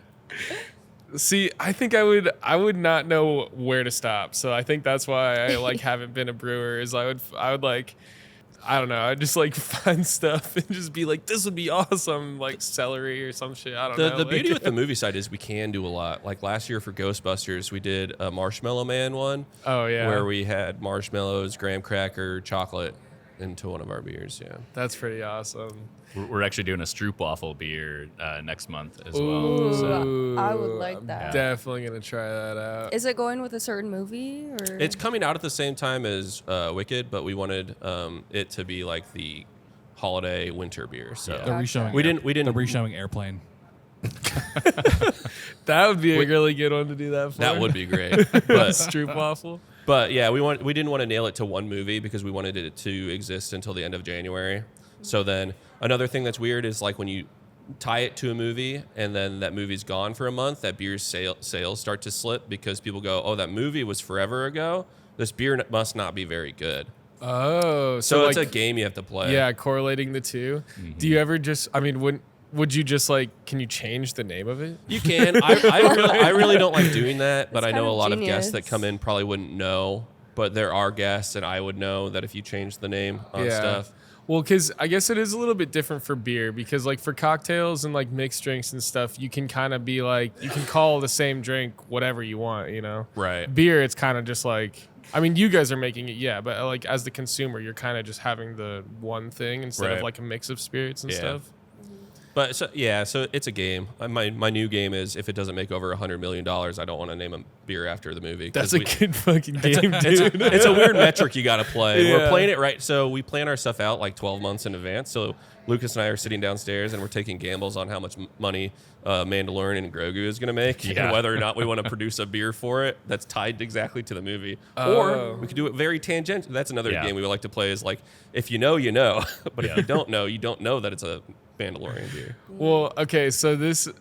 See, I think I would not know where to stop. So I think that's why I like haven't been a brewer. Is I would like, I don't know. I'd just like find stuff and just be like, this would be awesome, like celery or some shit. I don't know. The like- beauty with the movie side is we can do a lot. Like last year for Ghostbusters, we did a Marshmallow Man one. Oh, yeah. Where we had marshmallows, graham cracker, chocolate into one of our beers. Yeah. That's pretty awesome. We're actually doing a Stroopwafel beer next month as well. Ooh, So I would like I'm that. Definitely gonna try that out. Is it going with a certain movie or? It's coming out at the same time as Wicked, but we wanted it to be like the holiday winter beer. So They're reshowing. we didn't. They're reshowing Airplane. That would be a really good one to do that for. That would be great. But Stroopwafel. But yeah, we didn't want to nail it to one movie because we wanted it to exist until the end of January. So then another thing that's weird is like when you tie it to a movie and then that movie's gone for a month, that beer's sales start to slip because people go, oh, that movie was forever ago. This beer must not be very good. Oh, So it's like, a game you have to play. yeah, correlating the two. Do you ever just? I mean, would you just like, can you change the name of it? You can. I really don't like doing that, but It's I know kind a of lot of guests that genius. come in probably wouldn't know. But there are guests, and I would know that if you change the name on stuff. Well, because I guess it is a little bit different for beer because, like, for cocktails and like mixed drinks and stuff, you can kind of be like, you can call the same drink whatever you want, you know? Right. Beer, it's kind of just like, I mean, you guys are making it, yeah, but like as the consumer, you're kind of just having the one thing instead of Right. like a mix of spirits and Yeah. stuff. But so it's a game. My new game is if it doesn't make over $100 million, I don't want to name a beer after the movie. 'cause That's a good fucking game, dude. it's a weird metric you got to play. Yeah. We're playing it right. So we plan our stuff out like 12 months in advance. So Lucas and I are sitting downstairs and we're taking gambles on how much money Mandalorian and Grogu is going to make and whether or not we want to produce a beer for it that's tied exactly to the movie. Or we could do it very tangent. That's another game we would like to play is like, if you know, you know. But if you don't know that it's a Mandalorian beer. Well, okay, so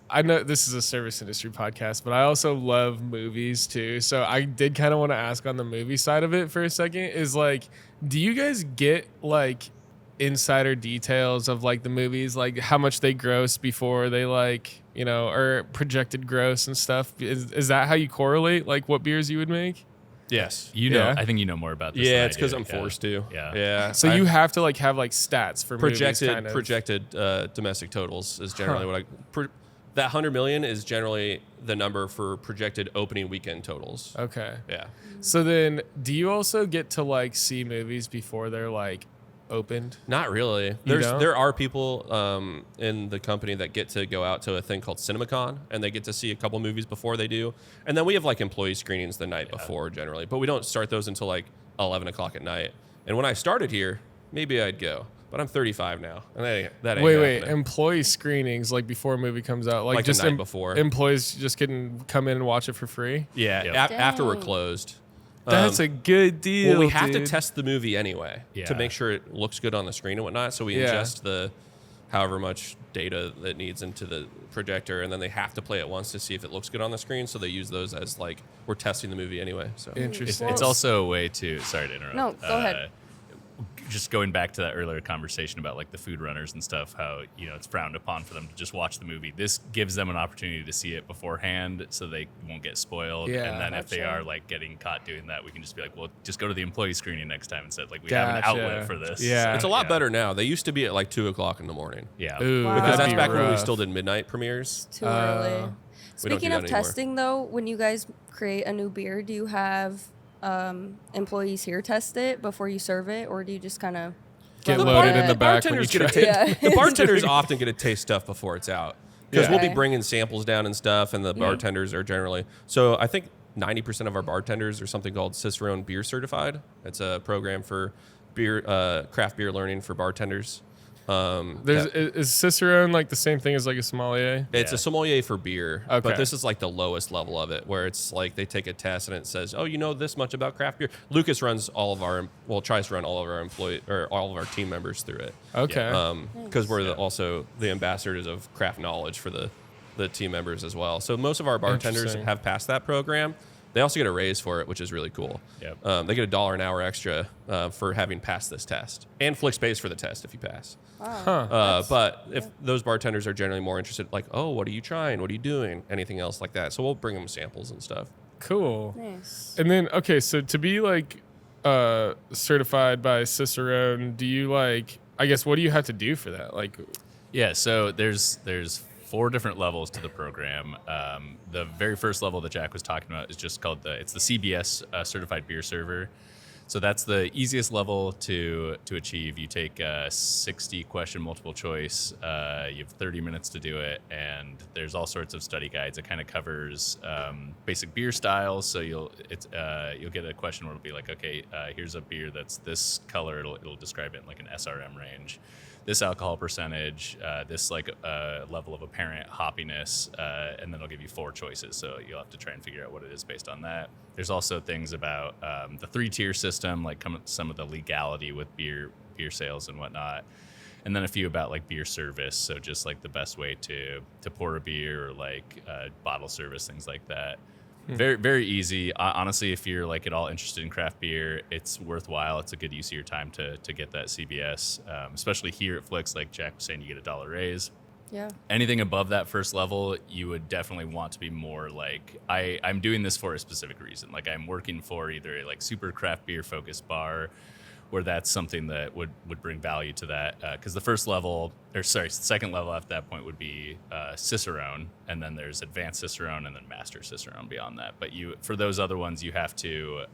I know this is a service industry podcast, but I also love movies too. So I did kind of want to ask on the movie side of it for a second is like, do you guys get like insider details of like the movies, like how much they gross before they like, you know, or projected gross and stuff? Is that how you correlate like what beers you would make? Yes. You know, Yeah. I think you know more about this. Yeah, than it's I because do. I'm forced to. Yeah. Yeah. So you have to like have like stats for projected movies, kind of. projected domestic totals is generally what that 100 million is generally the number for projected opening weekend totals. Okay. Yeah. So then, do you also get to like see movies before they're like opened? Not really. don't? There are people in the company that get to go out to a thing called CinemaCon, and they get to see a couple movies before they do. And then we have like employee screenings the night before generally, but we don't start those until like 11 o'clock at night. And when I started here, maybe I'd go, but I'm 35 now, and that ain't Wait, happening. employee screenings like before a movie comes out, like Like the just night before. employees just can come in and watch it for free. Yeah, Yep. after we're Dang. closed. That's a good deal. Well, we have to dude. test the movie anyway Yeah. to make sure it looks good on the screen and whatnot. So we Yeah. ingest the however much data that needs into the projector, and then they have to play it once to see if it looks good on the screen. So they use those as like we're testing the movie anyway. So Interesting. It's also a way to. Sorry to interrupt. No, go ahead. Just going back to that earlier conversation about like the food runners and stuff, how it's frowned upon for them to just watch the movie. This gives them an opportunity to see it beforehand, so they won't get spoiled. Yeah, and then if they gotcha. are like getting caught doing that, we can just be like, well, just go to the employee screening next time instead. Like we have an Gotcha. outlet for this. Yeah. it's a lot better now. They used to be at like 2 o'clock in the morning Yeah. Ooh, Wow. because that'd that's be back when we rough. still did midnight premieres. Too early. we don't do Speaking that of anymore. testing, though, when you guys create a new beer, do you have employees here test it before you serve it, or do you just kind of Get run loaded with in it? the back when you bartenders get a try. taste. Yeah. The bartenders often get to taste stuff before it's out because Yeah. we'll be Okay. bringing samples down and stuff, and the bartenders are generally. So I think 90% of our bartenders are something called Cicerone Beer Certified. It's a program for beer, craft beer learning for bartenders. Is Cicerone like the same thing as like a sommelier? It's a sommelier for beer, Okay. but this is like the lowest level of it, where it's like they take a test and it says, "Oh, you know this much about craft beer." Lucas runs tries to run all of our all of our team members through it, Okay. because we're also the ambassadors of craft knowledge for the team members as well. So most of our bartenders Interesting. have passed that program. They also get a raise for it, which is really cool. Yep. They get $1 an hour extra for having passed this test, and Flix pays for the test if you pass. But if those bartenders are generally more interested, like, oh, what are you trying? What are you doing? Anything else like that. So we'll bring them samples and stuff. Cool. Nice. And then okay, so to be like certified by Cicerone, do you like? I guess what do you have to do for that? Like, Yeah, so there's 4 different levels to the program. The very first level that Jack was talking about is just called it's the CBS Certified Beer Server. So that's the easiest level to achieve. You take a 60 question multiple choice. You have 30 minutes to do it, and there's all sorts of study guides. It kind of covers basic beer styles. So you'll get a question where it'll be like, okay, here's a beer that's this color. It'll describe it in like an SRM range. This alcohol percentage, this like level of apparent hoppiness, and then it'll give you 4 choices. So you'll have to try and figure out what it is based on that. There's also things about the 3-tier system, like some of the legality with beer sales and whatnot. And then a few about like beer service. So just like the best way to pour a beer, or like bottle service, things like that. Very, very easy. Honestly, if you're like at all interested in craft beer, it's worthwhile. It's a good use of your time to get that CBS, especially here at Flix. Like Jack was saying, you get $1 raise. Yeah. Anything above that first level, you would definitely want to be more like, I'm doing this for a specific reason. Like I'm working for either a like super craft beer focused bar, where that's something that would bring value to that. Because the second level after that point would be Cicerone, and then there's advanced Cicerone, and then master Cicerone beyond that. But for those other ones, you have to.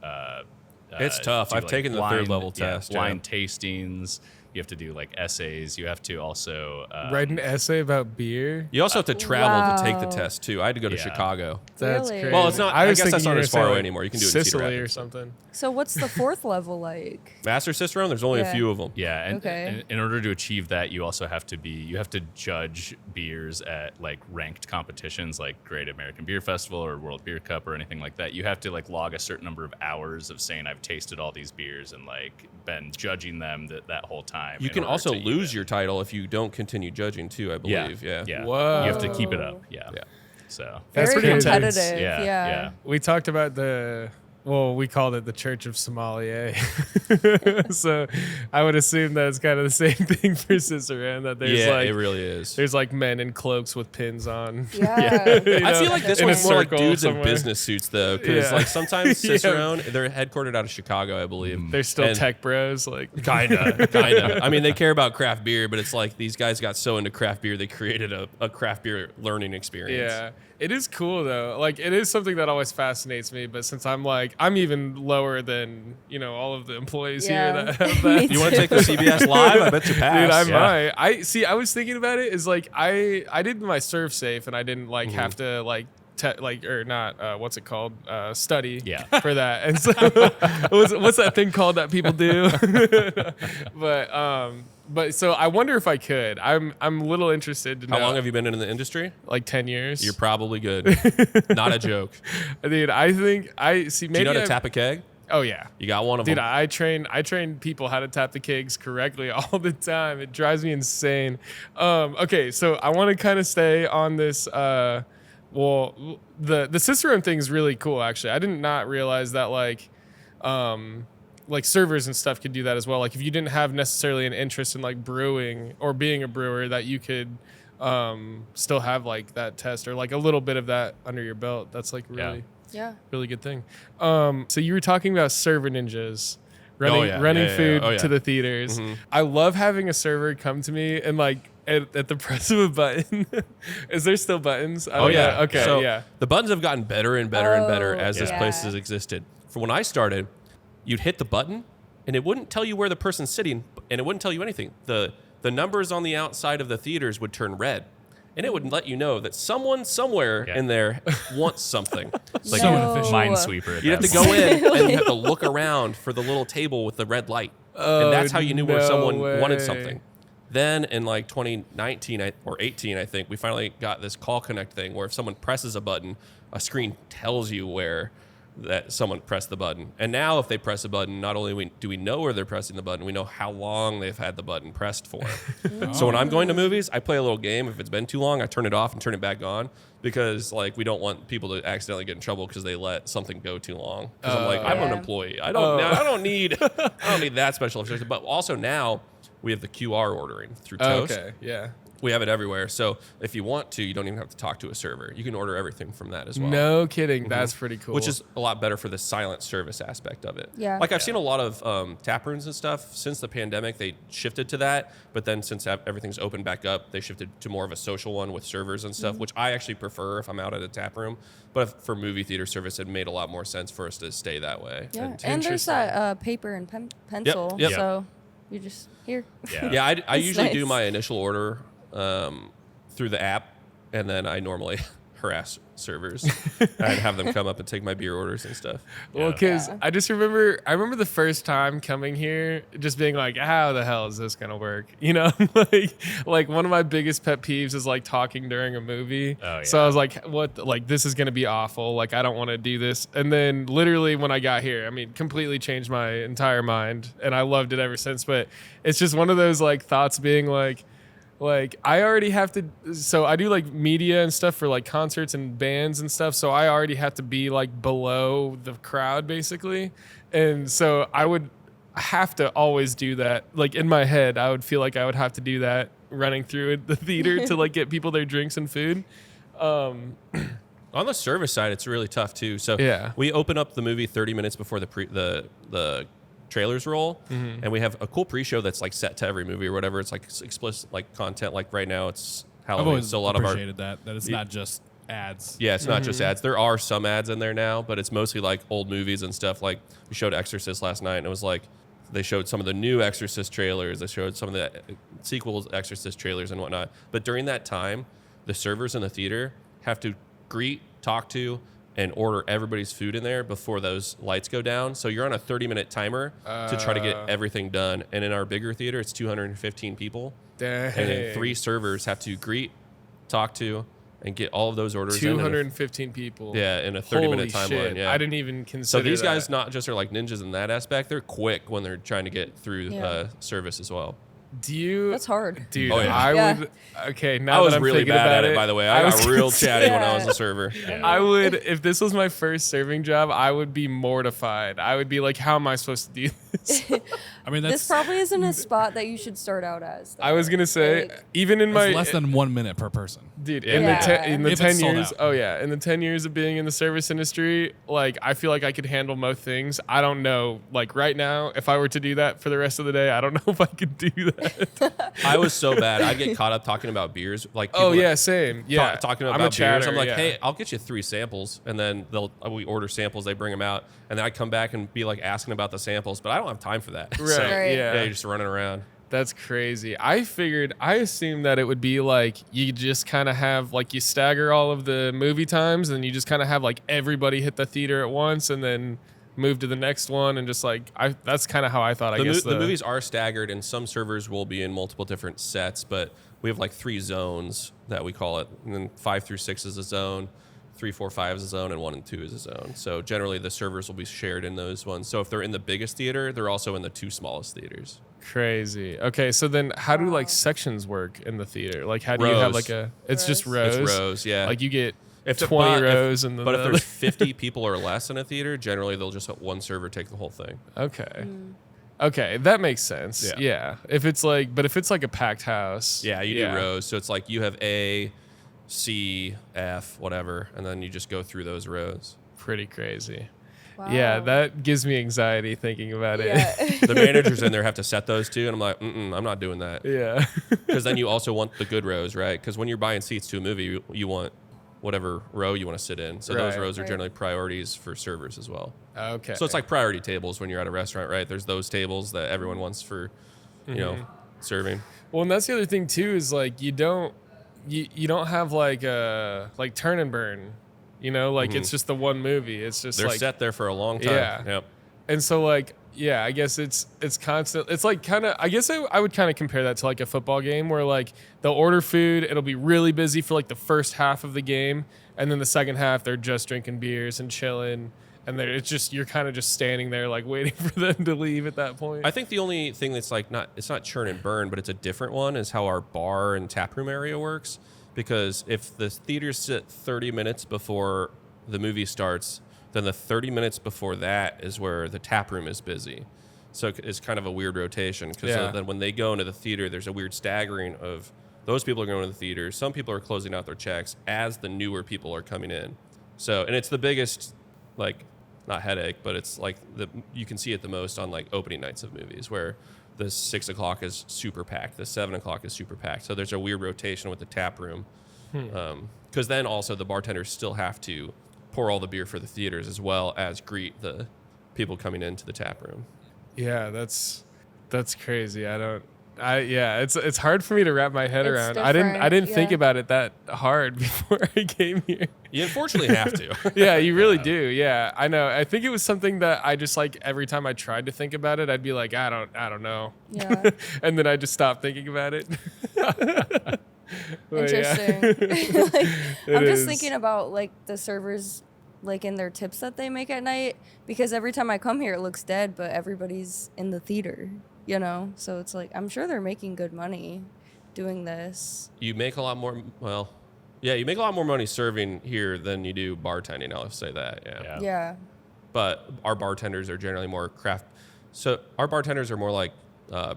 It's tough. do, I've taken the third level test. Blind tastings. You have to do like essays. You have to also Write an essay about beer. You also have to travel to take the Wow. test too. I had to go to Yeah. Chicago. That's Really? crazy. Well, it's not. I was guess that's thinking not you were as far saying, away like, anymore. You can do it in Cedar Sicily or Rapids. something. So what's the fourth level like? Master Cicerone. There's only a Yeah. few of them. Yeah, and Okay. in order to achieve that, you also have to judge beers at like ranked competitions like Great American Beer Festival or World Beer Cup or anything like that. You have to like log a certain number of hours of saying I've tasted all these beers and like been judging them that whole time. You in can order also to lose even- your title if you don't continue judging too. I believe. Yeah. yeah. Whoa. You have to keep it up. Yeah. Yeah. So That's Very pretty intense. competitive. yeah, yeah. We talked about we called it the Church of Sommelier. So I would assume that it's kind of the same thing for Cicerone, that there's Yeah, like it really is. there's like men in cloaks with pins on. Yeah. You I know, feel like this in a one's more like circle dudes somewhere. in business suits though, because Yeah. like sometimes Yeah. Cicerone, they're headquartered out of Chicago, I believe. They're still And tech bros, like Kinda. I mean, they care about craft beer, but it's like these guys got so into craft beer, they created a craft beer learning experience. Yeah, it is cool though. Like it is something that always fascinates me. But since I'm even lower than all of the employees Yeah. here that have that. Me You want to take the CBS live? I bet you pass. Dude, I Yeah. might. I was thinking about it. Is like I did my serve safe, and I didn't like have to like or not. What's it called? Study. Yeah. For that. And so what's that thing called that people do? But so I wonder if I could. I'm a little interested to know. How long have you been in the industry? Like 10 years. You're probably good. Not a joke. Dude, I think I see. Do Maybe you know how to I've- tap a keg? Oh yeah. You got one of Dude, them. I train people how to tap the kegs correctly all the time. It drives me insane. Okay, so I want to kind of stay on this. The Cicerone thing is really cool. Actually, I did not realize that like servers and stuff could do that as well. Like if you didn't have necessarily an interest in like brewing or being a brewer, that you could still have like that test or like a little bit of that under your belt. That's like really. Yeah. Really good thing. So you were talking about server ninjas running Yeah. food Oh, yeah. to the theaters. I love having a server come to me and like at the press of a button. Is there still buttons? I Oh don't yeah. know. Okay. So yeah. the buttons have gotten better and better and better Oh, as this yeah. place has existed. For when I started, you'd hit the button and it wouldn't tell you where the person's sitting and it wouldn't tell you anything. The numbers on the outside of the theaters would turn red. And it would let you know that someone somewhere Yeah. in there wants something. It's like So No. inefficient. Minesweeper. at you'd have that to go point. in and you have to look around for the little table with the red light. And that's how you knew where no someone way. wanted something. Then in like 2019 or 18, I think, we finally got this call connect thing where if someone presses a button, a screen tells you where that someone pressed the button. And now if they press a button, not only do we know where they're pressing the button, we know how long they've had the button pressed for. So when I'm going to movies, I play a little game. If it's been too long, I turn it off and turn it back on because like we don't want people to accidentally get in trouble because they let something go too long. Because I'm like, I'm an Yeah. employee. I don't need that special effects. But also now we have the QR ordering through Toast. Okay. Yeah. We have it everywhere. So if you want to, you don't even have to talk to a server. You can order everything from that as well. No kidding. That's pretty cool. Which is a lot better for the silent service aspect of it. Yeah. Like I've seen a lot of tap rooms and stuff since the pandemic. They shifted to that, but then since everything's opened back up, they shifted to more of a social one with servers and stuff, which I actually prefer if I'm out at a tap room. But for movie theater service, it made a lot more sense for us to stay that way. Yeah. And there's that paper and pencil. yep. So you just here. Yeah. Yeah, I usually do nice. my initial order through the app, and then I normally harass servers. I'd have them come up and take my beer orders and stuff. Well, because I just remember the first time coming here, just being like, how the hell is this gonna work? You know, like one of my biggest pet peeves is like talking during a movie. Oh, So yeah. I was like, like this is gonna be awful. Like I don't want to do this. And then literally when I got here, I mean, completely changed my entire mind, and I loved it ever since. But it's just one of those like thoughts being like I already have to, so I do like media and stuff for like concerts and bands and stuff. So I already have to be like below the crowd basically. And so I would have to always do that. Like in my head, I would feel like I would have to do that running through the theater to like get people their drinks and food. On the service side, it's really tough too. So Yeah. we open up the movie 30 minutes before the trailers roll, and we have a cool pre-show that's like set to every movie or whatever. It's like explicit like content. Like right now, it's I've Halloween. always So a lot of our appreciated that it's not just ads. yeah, it's not just ads. There are some ads in there now, but it's mostly like old movies and stuff. Like we showed Exorcist last night, and it was like they showed some of the new Exorcist trailers. They showed some of the sequels Exorcist trailers and whatnot. But during that time, the servers in the theater have to greet, talk to, and order everybody's food in there before those lights go down. So you're on a 30-minute timer to try to get everything done. And in our bigger theater, it's 215 people. Dang. And then 3 servers have to greet, talk to, and get all of those orders in. 215 people. Yeah, in a Holy 30-minute timeline. shit. Yeah, I didn't even So consider these that. guys not just are like ninjas in that aspect. They're quick when they're trying to get through Yeah. service as well. Do you? That's hard. Dude, Oh, yeah. I Yeah. would. Okay, now I was that I'm really thinking bad about at it, by the way. I was got gonna real say- chatty when I Yeah. was a server. I would, if this was my first serving job, I would be mortified. I would be like, how am I supposed to do this? I mean, This that's probably isn't a spot that you should start out as. though. I was gonna say, Like, even in my that's less than 1 minute per person. dude, Yeah. in Yeah. the in the If 10 it's sold years, out. oh yeah, in the 10 years of being in the service industry, like I feel like I could handle most things. I don't know, like right now, if I were to do that for the rest of the day, I don't know if I could do that. I was so bad. I'd get caught up talking about beers. Like Oh people yeah, same. Yeah, talking I'm about a beers. chatter, I'm like, yeah. hey, I'll get you 3 samples, and then we order samples. They bring them out, and then I come back and be like asking about the samples, but I don't have time for that. Right, So, Right. yeah, yeah. you're just running around. That's crazy. I assumed that it would be like you just kind of have like you stagger all of the movie times and you just kind of have like everybody hit the theater at once and then move to the next one and just like that's kind of how I thought. I guess The movies are staggered, and some servers will be in multiple different sets, but we have like 3 zones that we call it, and then 5 through 6 is a zone, 3, 4, 5 is a zone, and 1 and 2 is a zone. So generally, the servers will be shared in those ones. So if they're in the biggest theater, they're also in the 2 smallest theaters. crazy. Okay, so then how do like sections work in the theater? Like how do you have Rows. like a? It's just Rows. rows. It's rows, yeah. Like you get If the- 20 but rows and then But if the there's 50 people or less in a theater, generally they'll just let one server take the whole thing. Okay. Okay, that makes sense. Yeah. Yeah. If it's like a packed house. Yeah, you do rows. So it's like you have A, C, F, whatever, and then you just go through those rows. Pretty crazy. wow. Yeah, that gives me anxiety thinking about it. Yeah. The managers in there have to set those too, and I'm like, I'm not doing that. Yeah. Because then you also want the good rows, right? Because when you're buying seats to a movie, you want whatever row you want to sit in. So those Right. rows are Right. generally priorities for servers as well. Okay. So it's like priority tables when you're at a restaurant, right? There's those tables that everyone wants for, you know, serving. well, and that's the other thing too is like you don't have like a like turn and burn, you know, like it's just the one movie. It's just They're like set there for a long time. Yeah. Yep. And so like yeah, I guess it's constant. It's like kind of I guess I would kind of compare that to like a football game where like they'll order food, it'll be really busy for like the first half of the game, and then the second half they're just drinking beers and chilling, and it's just you're kind of just standing there like waiting for them to leave at that point. I think the only thing that's like it's not churn and burn, but it's a different one is how our bar and tap room area works. Because if the theaters sit 30 minutes before the movie starts, then the 30 minutes before that is where the tap room is busy. So it's kind of a weird rotation because Yeah. then when they go into the theater, there's a weird staggering of those people are going to the theater. Some people are closing out their checks as the newer people are coming in. So, and it's the biggest, like, not headache, but it's like you can see it the most on like opening nights of movies where the 6 o'clock is super packed, the 7 o'clock is super packed. So there's a weird rotation with the tap room. Because then also the bartenders still have to pour all the beer for the theaters as well as greet the people coming into the tap room. Yeah, that's crazy. It's hard for me to wrap my head It's around. I didn't different, think yeah. about it that hard before I came here. You unfortunately have to. Yeah, you really do. Yeah, I know. I think it was something that I just like every time I tried to think about it, I'd be like, I don't know. Yeah. And then I just stopped thinking about it. But yeah. Interesting. Like, It I'm just is. thinking about like the servers, like in their tips that they make at night, because every time I come here, it looks dead, but everybody's in the theater, you know. So it's like I'm sure they're making good money doing this. You make a lot more, you make a lot more money serving here than you do bartending. I'll say that, yeah. Yeah. But our bartenders are generally more craft. So our bartenders are more like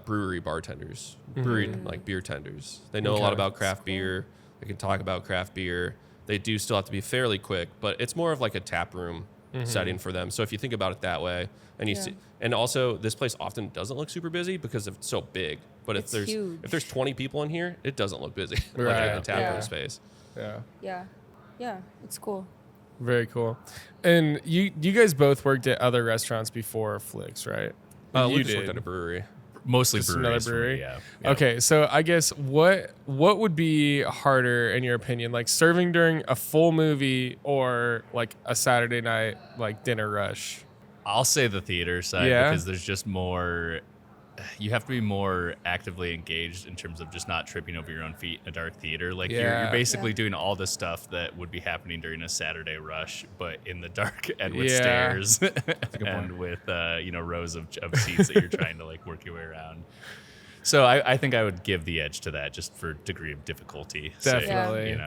brewery bartenders, brewery like beer tenders. They know a lot about craft beer. They can talk about craft beer. They do still have to be fairly quick, but it's more of like a tap room setting for them. So if you think about it that way, and you see, and also this place often doesn't look super busy because it's so big. But if there's 20 people in here, it doesn't look busy like in a tap room space. Yeah, it's cool. Very cool. And you guys both worked at other restaurants before Flix, right? We You just did. worked at a brewery. Mostly Just breweries another for me, brewery? yeah. Okay, so I guess what would be harder in your opinion, like serving during a full movie or like a Saturday night like dinner rush? I'll say the theater side because there's just more. You have to be more actively engaged in terms of just not tripping over your own feet in a dark theater. Like you're basically doing all the stuff that would be happening during a Saturday rush, but in the dark and with stairs and with rows of seats that you're trying to like work your way around. So I think I would give the edge to that just for degree of difficulty. Definitely.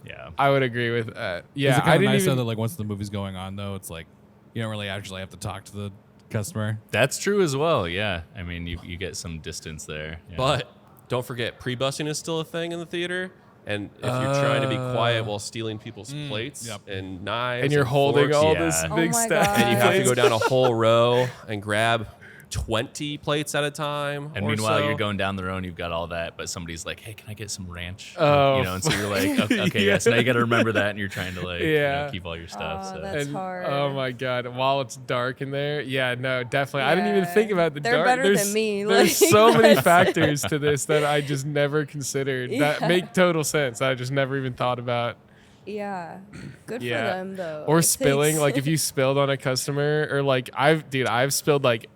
Yeah. I would agree with that. Yeah, Is it I kind of didn't nice even though that like once the movie's going on though, it's like you don't really actually have to talk to the customer. That's true as well. Yeah. I mean, you get some distance there. Yeah. But don't forget, pre-busing is still a thing in the theater. And if you're trying to be quiet while stealing people's plates and knives, and you're holding forks, all Yeah. this Oh big my stuff, God. and you have to go down a whole row and grab 20 plates at a time. And or meanwhile, so. you're going down the road and you've got all that, but somebody's like, hey, can I get some ranch? Oh. And so you're like, okay, so now you got to remember that, and you're trying to like keep all your stuff. Oh, So. that's And, hard. oh my god! While it's dark in there, no, definitely. I didn't even think about the They're dark. better there's, than me, There's like, so many that's- factors to this that I just never considered. That make total sense. I just never even thought about. Yeah, good Yeah. for them though. Or It spilling, takes- like if you spilled on a customer, or like I've spilled like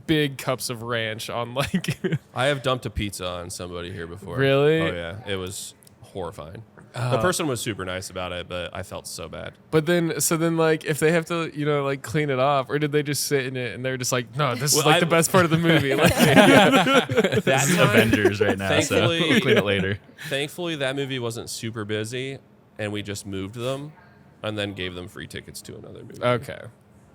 big cups of ranch on like. I have dumped a pizza on somebody here before. Really? Oh yeah, it was horrifying. The person was super nice about it, but I felt so bad. But then, like, if they have to, like, clean it off, or did they just sit in it and they're just like, no, this is Well, like the best part of the movie. Like, That's Avengers right now, so Thankfully- we'll clean it later. Thankfully, that movie wasn't super busy, and we just moved them, and then gave them free tickets to another movie. okay.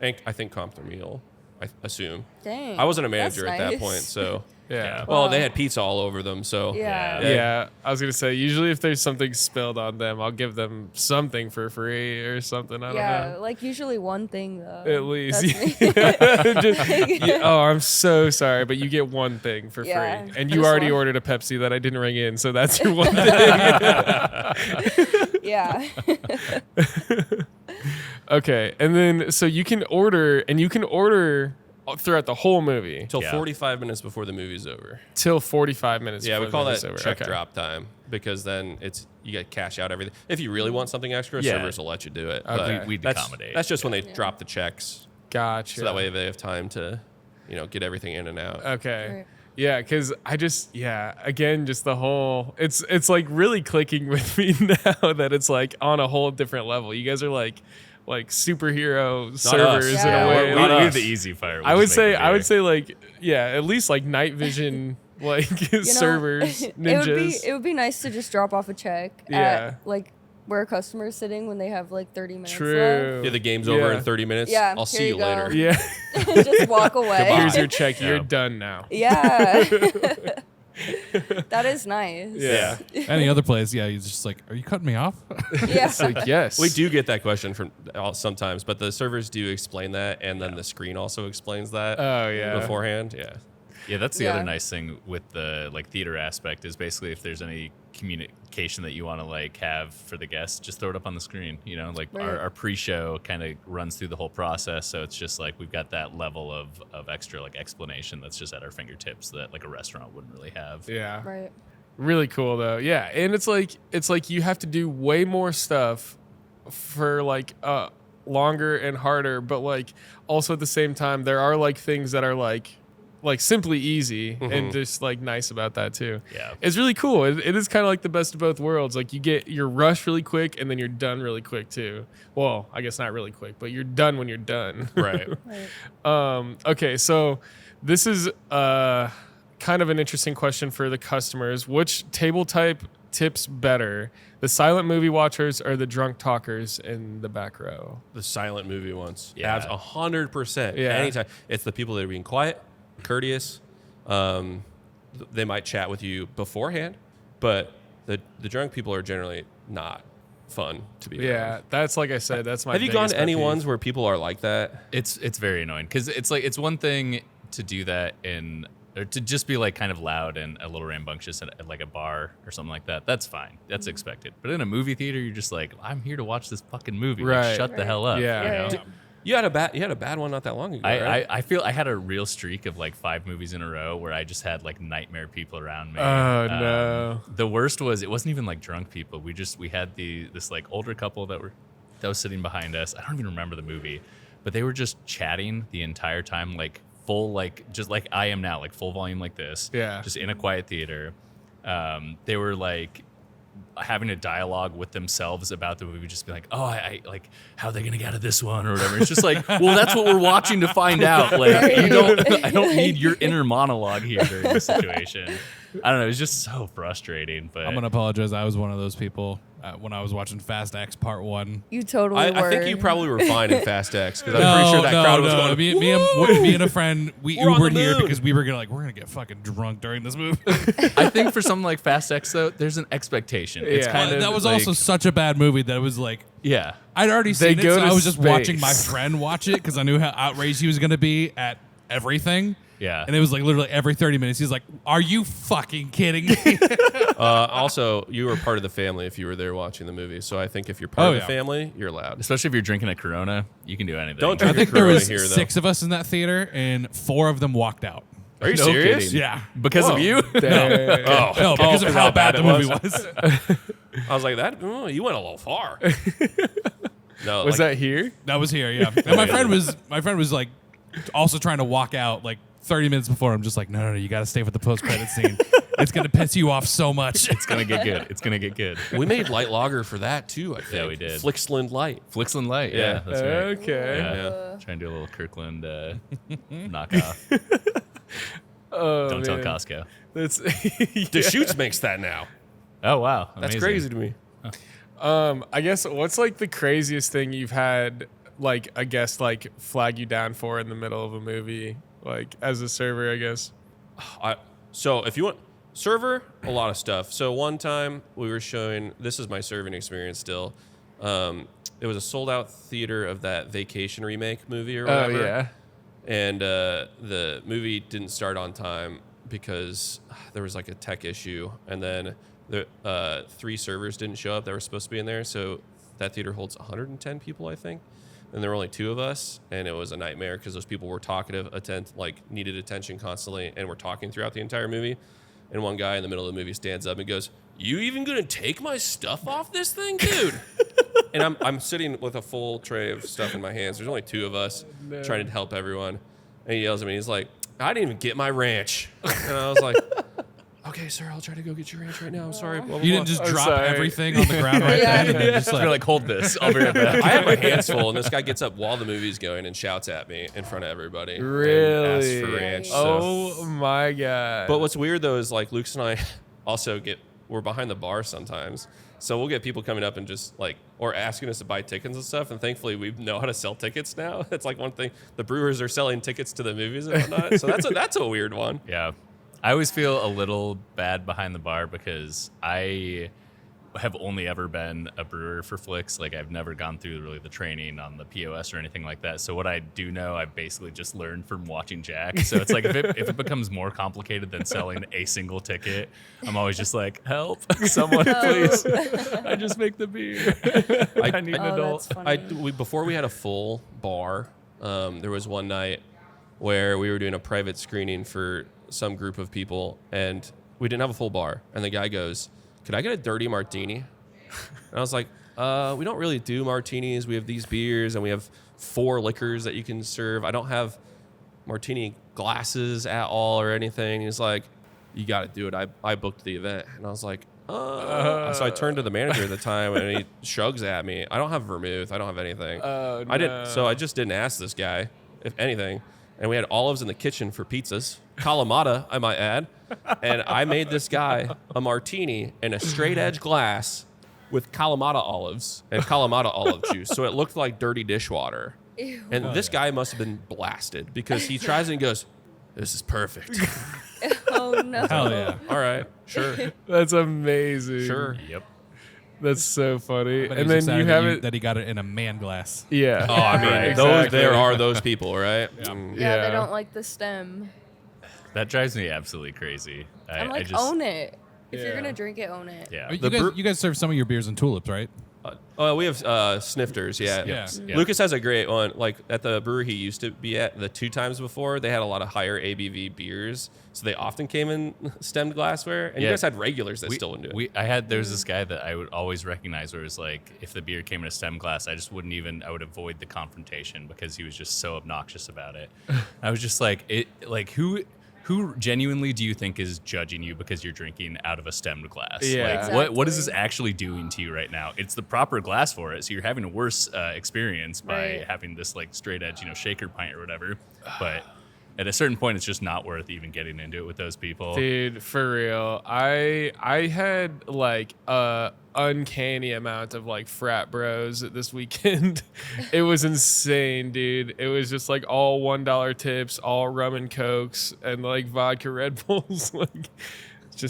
And I think comped their meal. I assume. Dang. I wasn't a that's manager at that nice. point, so. Yeah. Well, they had pizza all over them, so. Yeah. Yeah, I was gonna say usually if there's something spilled on them, I'll give them something for free or something. I don't know. Like usually one thing though. At least. That's me. Oh, I'm so sorry, but you get one thing for Yeah, free, and you just already one. ordered a Pepsi that I didn't ring in, so that's your one thing. Yeah. Okay, and then so you can order throughout the whole movie Until Yeah. 45 minutes before the movie's over. till 45 minutes. Yeah, we before call the that movie's check over. Okay. drop time because then you get cash out everything. If you really want something extra, Yeah. servers will let you do it. Okay. But We'd that's, accommodate. That's just when they drop the checks, Gotcha. so that way they have time to, get everything in and out. Okay. Right. Yeah, because again, just the whole it's like really clicking with me now that it's like on a whole different level. You guys are like superhero servers in Yeah. a way. Not We us. do the easy fire. I would say like at least like night vision like servers, ninjas. It would be nice to just drop off a check Yeah. at like where a customer is sitting when they have like 30 minutes True. Yeah, the game's over Yeah. in 30 minutes. Yeah, I'll here see you you go. later. Yeah. left. Just walk away. Here's your check. You're Yeah. done now. Yeah. That is nice. Yeah. Any other place, yeah, he's just like, are you cutting me off? Yeah. It's like yes. We do get that question from sometimes, but the servers do explain that, and then the screen also explains that Oh yeah. beforehand. Yeah. Yeah, that's the Yeah. other nice thing with the like theater aspect is basically if there's any communication that you want to like have for the guests, just throw it up on the screen. Like Right. our pre-show kind of runs through the whole process, so it's just like we've got that level of extra like explanation that's just at our fingertips that like a restaurant wouldn't really have. Yeah. Right. Really cool though. Yeah, and it's like you have to do way more stuff for like longer and harder, but like also at the same time there are like things that are like simply easy and just like nice about that too. Yeah. It's really cool. It is kind of like the best of both worlds. Like you get your rush really quick and then you're done really quick too. Well, I guess not really quick, but you're done when you're done. Right. Right. Okay, so this is kind of an interesting question for the customers. Which table type tips better? The silent movie watchers or the drunk talkers in the back row? The silent movie ones. Yeah. Abs 100%. Yeah. Anytime. It's the people that are being quiet, courteous, They might chat with you beforehand, but the drunk people are generally not fun to be Yeah, around. that's like I said. That's my. Have you gone biggest to pet any peeve. ones where people are like that? It's very annoying because it's like it's one thing to do that or to just be like kind of loud and a little rambunctious at like a bar or something like that. That's fine. That's expected. But in a movie theater, you're just like, I'm here to watch this fucking movie. Like, Right. shut the hell up. Yeah. you know? You had a bad one not that long ago, right? I feel I had a real streak of like 5 movies in a row where I just had like nightmare people around me. Oh no. The worst was it wasn't even like drunk people. We had this like older couple that was sitting behind us. I don't even remember the movie, but they were just chatting the entire time, like full like just like I am now, like full volume like this. Yeah. Just in a quiet theater. They were like having a dialogue with themselves about the movie, just be like, oh, I like, how are they gonna get out of this one or whatever. It's just like, well, that's what we're watching to find out. Like, I don't need your inner monologue here during this situation. I don't know. It's just so frustrating. But I'm gonna apologize. I was one of those people when I was watching Fast X Part 1. You totally were. I think you probably were fine in Fast X because I'm pretty sure that crowd was going. Me and a friend, we We're on the Ubered here moon. because we're gonna get fucking drunk during this movie. I think for something like Fast X though, there's an expectation. It's Yeah. kind of that was like, also such a bad movie that it was like, yeah. I'd already They seen it, go so to I was just watching my space. friend watch it because I knew how outraged he was gonna be at everything. Yeah. And it was like literally every 30 minutes, he's like, "Are you fucking kidding me?" Also, you were part of the family if you were there watching the movie. So I think if you're part Oh, of the yeah. family, you're allowed. Especially if you're drinking a Corona, you can do anything. Don't I drink think a there Corona was here, though. 6 of us in that theater, and 4 of them walked out. Are you No serious? kidding. Yeah. Because of you. Dang. No, because of how bad the movie was. I was like, you went a little far. No, Was like, that here? That was here, yeah. And my friend was like also trying to walk out like 30 minutes before. I'm just like, no, you got to stay for the post-credit scene. It's gonna piss you off so much. It's gonna get good. It's gonna get good. we made light lager for that too, I think. Yeah, we did. Flixland Light. Flixland Light. Yeah. Yeah, that's right. Okay. Yeah. Try and do a little Kirkland knockoff. Oh, Don't tell man. Costco. That's Deschutes makes that now. Oh wow, That's amazing. crazy to me. I guess what's like the craziest thing you've had like a guest like flag you down for in the middle of a movie, like as a server, I guess. So if you want server, a lot of stuff. So one time we were showing, this is my serving experience still. It was a sold out theater of that Vacation remake movie or Oh whatever. yeah. And the movie didn't start on time because there was like a tech issue, and then the 3 servers didn't show up that were supposed to be in there. So that theater holds 110 people, I think, and there were only 2 of us, and it was a nightmare because those people were talkative, needed attention constantly, and were talking throughout the entire movie. And one guy in the middle of the movie stands up and goes, "You even gonna take my stuff off this thing, dude?" And I'm sitting with a full tray of stuff in my hands. There's only 2 of us trying to help everyone. And he yells at me. He's like, "I didn't even get my ranch." And I was like, "Okay, sir, I'll try to go get your ranch right now. I'm sorry." Blah, blah, You blah. didn't just I'm drop sorry. everything on the ground right Yeah. then and then just You're like, hold this. I'll be right back. I had my hands full, and this guy gets up while the movie's going and shouts at me in front of everybody. And asks Really? for ranch. So. Oh my god. But what's weird though is like Luke's and I also we're behind the bar sometimes. So we'll get people coming up and just like, or asking us to buy tickets and stuff. And thankfully we know how to sell tickets now. It's like one thing, the brewers are selling tickets to the movies and whatnot. So that's a weird one. Yeah. I always feel a little bad behind the bar because I have only ever been a brewer for Flix. Like I've never gone through really the training on the POS or anything like that. So what I do know, I basically just learned from watching Jack. So it's like if it becomes more complicated than selling a single ticket, I'm always just like, help, someone please. I just make the beer. I need an Oh, adult. that's funny. Before we had a full bar, there was one night where we were doing a private screening for some group of people, and we didn't have a full bar. And the guy goes, "Could I get a dirty martini?" And I was like, "We don't really do martinis. We have these beers, and we have 4 liquors that you can serve. I don't have martini glasses at all or anything." He's like, "You got to do it. I booked the event." And I was like, So I turned to the manager at the time, and he shrugs at me. "I don't have vermouth. I don't have anything." Oh, I didn't. no. So I just didn't ask this guy if anything. And we had olives in the kitchen for pizzas, Kalamata, I might add. And I made this guy a martini in a straight edge glass with Kalamata olives and Kalamata olive juice. So it looked like dirty dishwater. Ew. And this guy must have been blasted because he tries and he goes, This is perfect. Oh no. Hell yeah. All right, sure, That's amazing. sure. Yep. That's so funny. But And he's then you excited have that, it. that he got it in a man glass. Yeah. Oh, I mean, Right, those exactly. there are those people, right? Yeah, Yeah. they don't like the stem. That drives me absolutely crazy. I'm like, I just, own it. If you're Yeah. gonna drink it, own it. Yeah. You guys serve some of your beers in tulips, right? Oh, we have snifters, yeah. Yeah. Yeah. Lucas has a great one. Like at the brewery he used to be at, the 2 times before, they had a lot of higher ABV beers, so they often came in stemmed glassware. And you Yeah. guys had regulars that still wouldn't do it. There was this guy that I would always recognize where it was like, if the beer came in a stem glass, I would avoid the confrontation because he was just so obnoxious about it. I was just like, who genuinely do you think is judging you because you're drinking out of a stemmed glass? Yeah. Like, what is this Exactly. actually doing to you right now? It's the proper glass for it, so you're having a worse experience by Right. having this like straight edge, shaker pint or whatever. But at a certain point, it's just not worth even getting into it with those people. Dude, for real. I had like a uncanny amount of like frat bros this weekend. It was insane, dude. It was just like all $1 tips, all rum and cokes, and like vodka Red Bulls. Like it's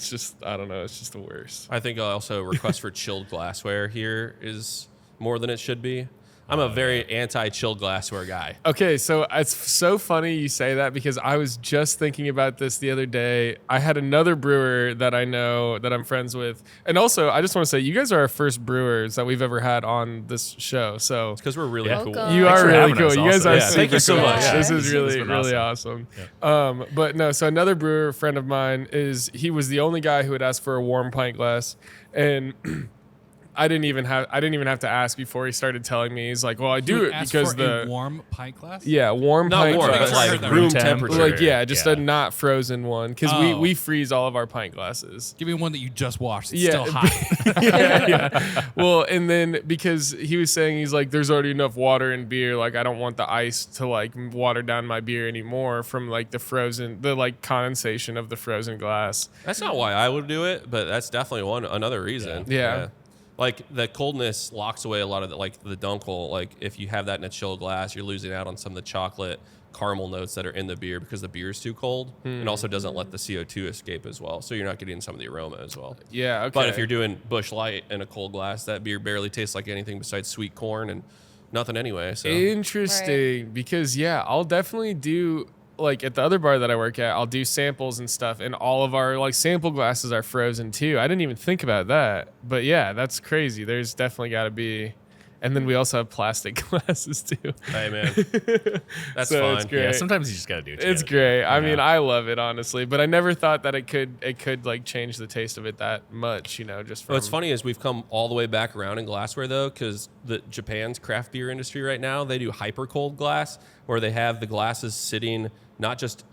just I don't know, it's just the worst. I think also request for chilled glassware here is more than it should be. I'm a very anti-chilled glassware guy. Okay, so it's so funny you say that because I was just thinking about this the other day. I had another brewer that I know that I'm friends with. And also, I just want to say, you guys are our first brewers that we've ever had on this show. So Because we're really Yeah. cool. Welcome. you Thanks are for really having cool. us You guys also. are Yeah, super thank you so cool. much. This Yeah. is really awesome. But no, so another brewer friend of mine he was the only guy who would ask for a warm pint glass. And I didn't even have to ask before he started telling me. He's like, "Well, I do it Ask because for a the warm pint glass. warm Not pint warm, glass. but like Room room temp. temperature. Like just Yeah. a not frozen one because Oh. we freeze all of our pint glasses. Give me one that you just washed. It's Yeah. still hot. yeah. Well, and then because he was saying he's like, there's already enough water in beer. Like I don't want the ice to like water down my beer anymore from like the like condensation of the frozen glass. That's not why I would do it, but that's definitely another reason. Yeah. Like the coldness locks away a lot of the dunkel. Like if you have that in a chilled glass, you're losing out on some of the chocolate caramel notes that are in the beer because the beer is too cold. And also doesn't let the CO2 escape as well. So you're not getting some of the aroma as well. Yeah. Okay. But if you're doing Busch Light in a cold glass, that beer barely tastes like anything besides sweet corn and nothing anyway. So Interesting, because I'll definitely do like at the other bar that I work at, I'll do samples and stuff, and all of our like sample glasses are frozen too. I didn't even think about that, but yeah, that's crazy. There's definitely got to be, and then we also have plastic glasses too. hey man, that's So fine. it's great. Yeah, sometimes you just gotta do it. It's great. I mean, I love it honestly, but I never thought that it could like change the taste of it that much. Just from What's funny is we've come all the way back around in glassware though, because Japan's craft beer industry right now, they do hyper cold glass where they have the glasses sitting not just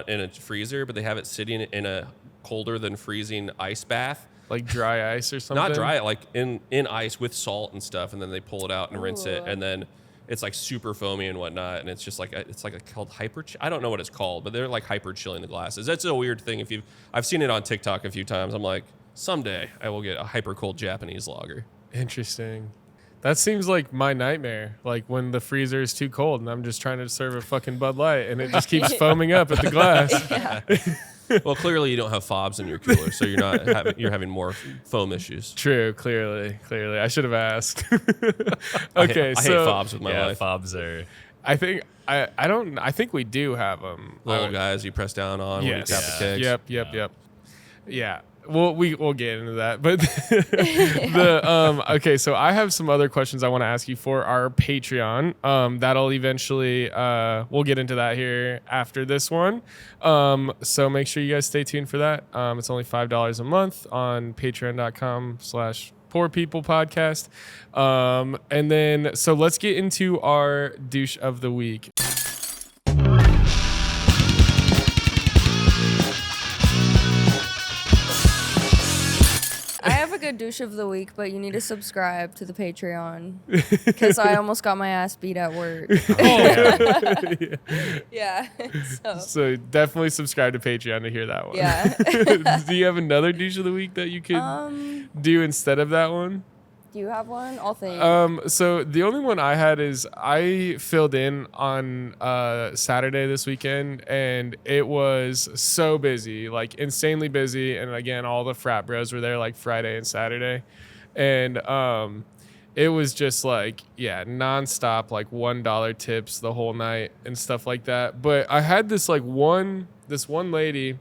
in a freezer, but they have it sitting in a colder than freezing ice bath. like dry ice or something. Not dry, like in ice with salt and stuff, and then they pull it out and rinse it, Ooh. and then it's like super foamy and whatnot, and it's just like called hyper. I don't know what it's called, but they're like hyper chilling the glasses. That's a weird thing. I've seen it on TikTok a few times. I'm like, someday I will get a hyper cold Japanese lager. Interesting. That seems like my nightmare. Like when the freezer is too cold and I'm just trying to serve a fucking Bud Light and it just keeps foaming up at the glass. Well, clearly you don't have fobs in your cooler, so you're having more foam issues. True, clearly. I should have asked. I Okay, hate so fobs with my life. fobs are. I think I think we do have them. Little guys you press down on when you Yes. tap the kegs. Yep. Yeah. We'll get into that. But okay, so I have some other questions I want to ask you for our Patreon. That'll eventually we'll get into that here after this one. So make sure you guys stay tuned for that. It's only $5 a month on patreon.com/Poor People Podcast. And then so let's get into our douche of the week. I have a good douche of the week, but you need to subscribe to the Patreon because I almost got my ass beat at work. Yeah. So, So definitely subscribe to Patreon to hear that one. yeah. Do you have another douche of the week that you could Do do instead of that one? Do you have one? I'll think. So the only one I had is I filled in on Saturday this weekend, and it was so busy, like insanely busy. And again, all the frat bros were there like Friday and Saturday, and it was just like nonstop, like $1 tips the whole night and stuff like that. But I had this one lady.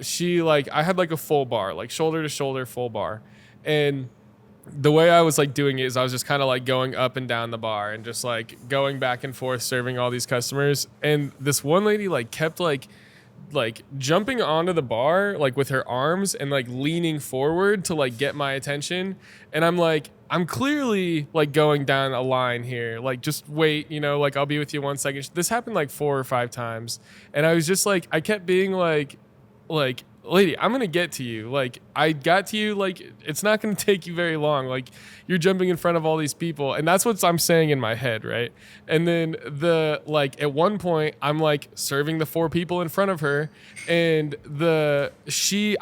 She I had like a full bar, like shoulder to shoulder full bar, and the way I was like doing it is I was just kind of like going up and down the bar and just like going back and forth serving all these customers. And this one lady like kept like jumping onto the bar like with her arms and like leaning forward to like get my attention. And I'm clearly like going down a line here. Like, just wait, like I'll be with you 1 second. This happened like 4 or 5 times. And I was just like, I kept being like, lady, I'm going to get to you. Like, I got to you. Like, it's not going to take you very long. Like, you're jumping in front of all these people. And that's what I'm saying in my head, right? And then at one point, I'm like serving the 4 people in front of her. And she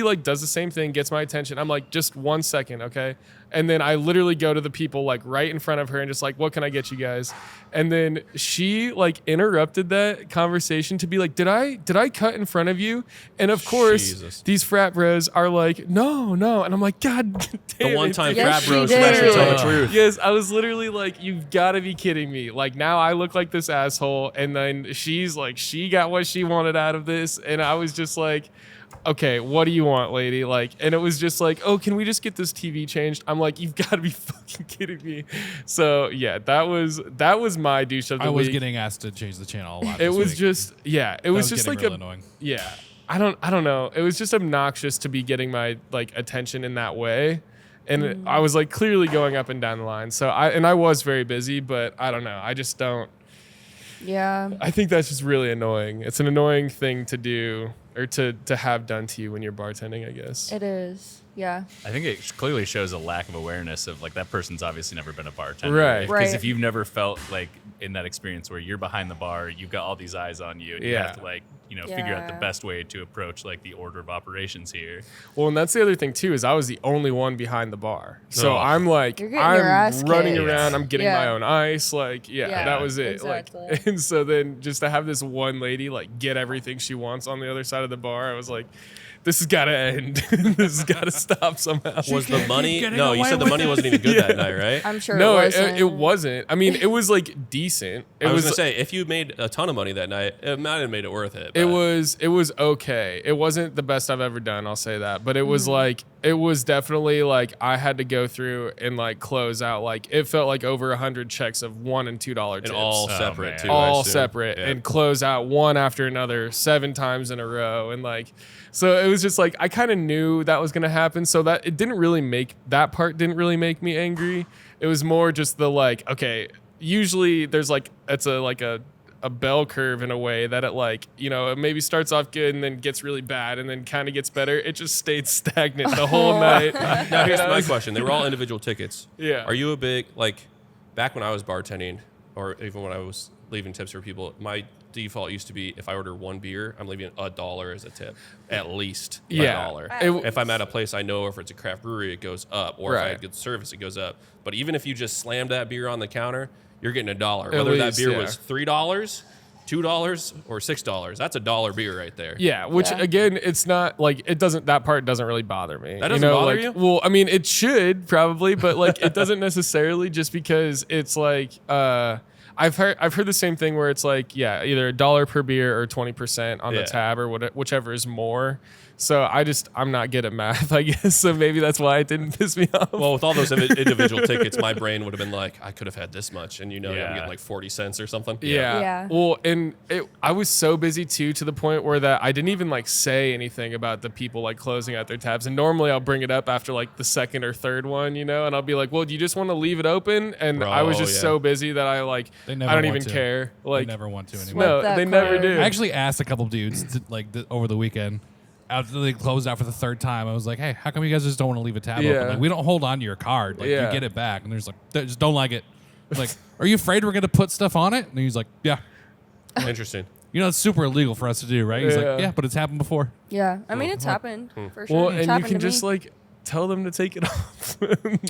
like does the same thing, gets my attention. I'm like, just 1 second, okay? And then I literally go to the people like right in front of her and just like, what can I get you guys? And then she like interrupted that conversation to be like, did I cut in front of you? And of course, these frat bros are like, no. And I'm like, God damn. The one time Yes, frat bros she who actually did. tell the truth. Yes, I was literally like, you've got to be kidding me. Like, now I look like this asshole. And then she's like, she got what she wanted out of this. And I was just like, okay, what do you want, lady? Like, and it was just like, oh, can we just get this TV changed? I'm like, you've got to be fucking kidding me. So yeah, that was my douche of the week. I was getting asked to change the channel a lot. It this was week. just, it was just getting like real annoying. yeah. I don't know. It was just obnoxious to be getting my like attention in that way. And I was like clearly going up and down the line. So I was very busy, but I don't know. I just don't. Yeah. I think that's just really annoying. It's an annoying thing to do or to have done to you when you're bartending, I guess. It is. Yeah. I think it clearly shows a lack of awareness of like that person's obviously never been a bartender. Right. Because Right. if you've never felt like in that experience where you're behind the bar, you've got all these eyes on you, and you have to like, figure out the Yeah. best way to approach like the order of operations here. Well, and that's the other thing too, is I was the only one behind the bar. So Oh. I'm like, You're getting your ass I'm running kicked. around, I'm getting Yeah. my own ice. Like, Yeah, that was it. exactly. Like, and so then just to have this one lady like get everything she wants on the other side of the bar, I was like, this has got to end. This has got to stop somehow. Was the money? getting No, you away said the with money it. wasn't even good that night, right? I'm sure No, it wasn't. it wasn't. I mean, it was like decent. It I was was gonna say if you made a ton of money that night, it might have made it worth it. It but- was okay. It wasn't the best I've ever done, I'll say that. But it was like, it was definitely like I had to go through and like close out. Like, it felt like over 100 checks of $1 and $2 tips. and all Oh, separate man. too. I all assume. separate, Yeah. and close out one after another 7 times in a row. And like, so it was just like, I kind of knew that was going to happen. So that it didn't really make, that part didn't really make me angry. It was more just the like, okay, usually there's like, it's a bell curve in a way that it like, it maybe starts off good and then gets really bad and then kind of gets better. It just stayed stagnant the whole night. Now here's You know? my question: they were all individual tickets. Yeah. Are you a big like? Back when I was bartending, or even when I was leaving tips for people, my default used to be if I order 1 beer, I'm leaving $1 as a tip, at least Yeah. $1. If I'm at a place I know, if it's a craft brewery, it goes up, or if I Right. had good service, it goes up. But even if you just slammed that beer on the counter, you're getting $1. At Whether that least, beer yeah. was $3, $2, or $6, that's $1 beer right there. Yeah, which Yeah. again, it's not like that part doesn't really bother me. That doesn't bother like, you? Well, I mean, it should probably, but like it doesn't necessarily, just because it's like I've heard the same thing where it's like, yeah, either $1 per beer or 20% on the Yeah. tab or whichever is more. So I'm not good at math, I guess. So maybe that's why it didn't piss me off. Well, with all those individual tickets, my brain would have been like, I could have had this much, and I'm Yeah. getting like 40 cents or something. Yeah. Yeah. Well, and I was so busy too, to the point where that I didn't even like say anything about the people like closing out their tabs. And normally I'll bring it up after like the second or third one, and I'll be like, well, do you just want to leave it open? And Bro, I was just yeah. so busy that I like, They I never don't want even to. care. They Like, never want to anymore. no, that they never close. do. I actually asked a couple dudes to, over the weekend after they closed out for the 3rd time. I was like, hey, how come you guys just don't want to leave a tab Yeah. open? Like, we don't hold on to your card. Like, Yeah. you get it back. And there's like, they just don't like it. I was like, are you afraid we're going to put stuff on it? And he's like, yeah. Interesting. It's super illegal for us to do, right? He's Yeah. like, yeah, but it's happened before. Yeah. I mean, it's happened for sure. Well, It's and you happened can to just me. like, tell them to take it off.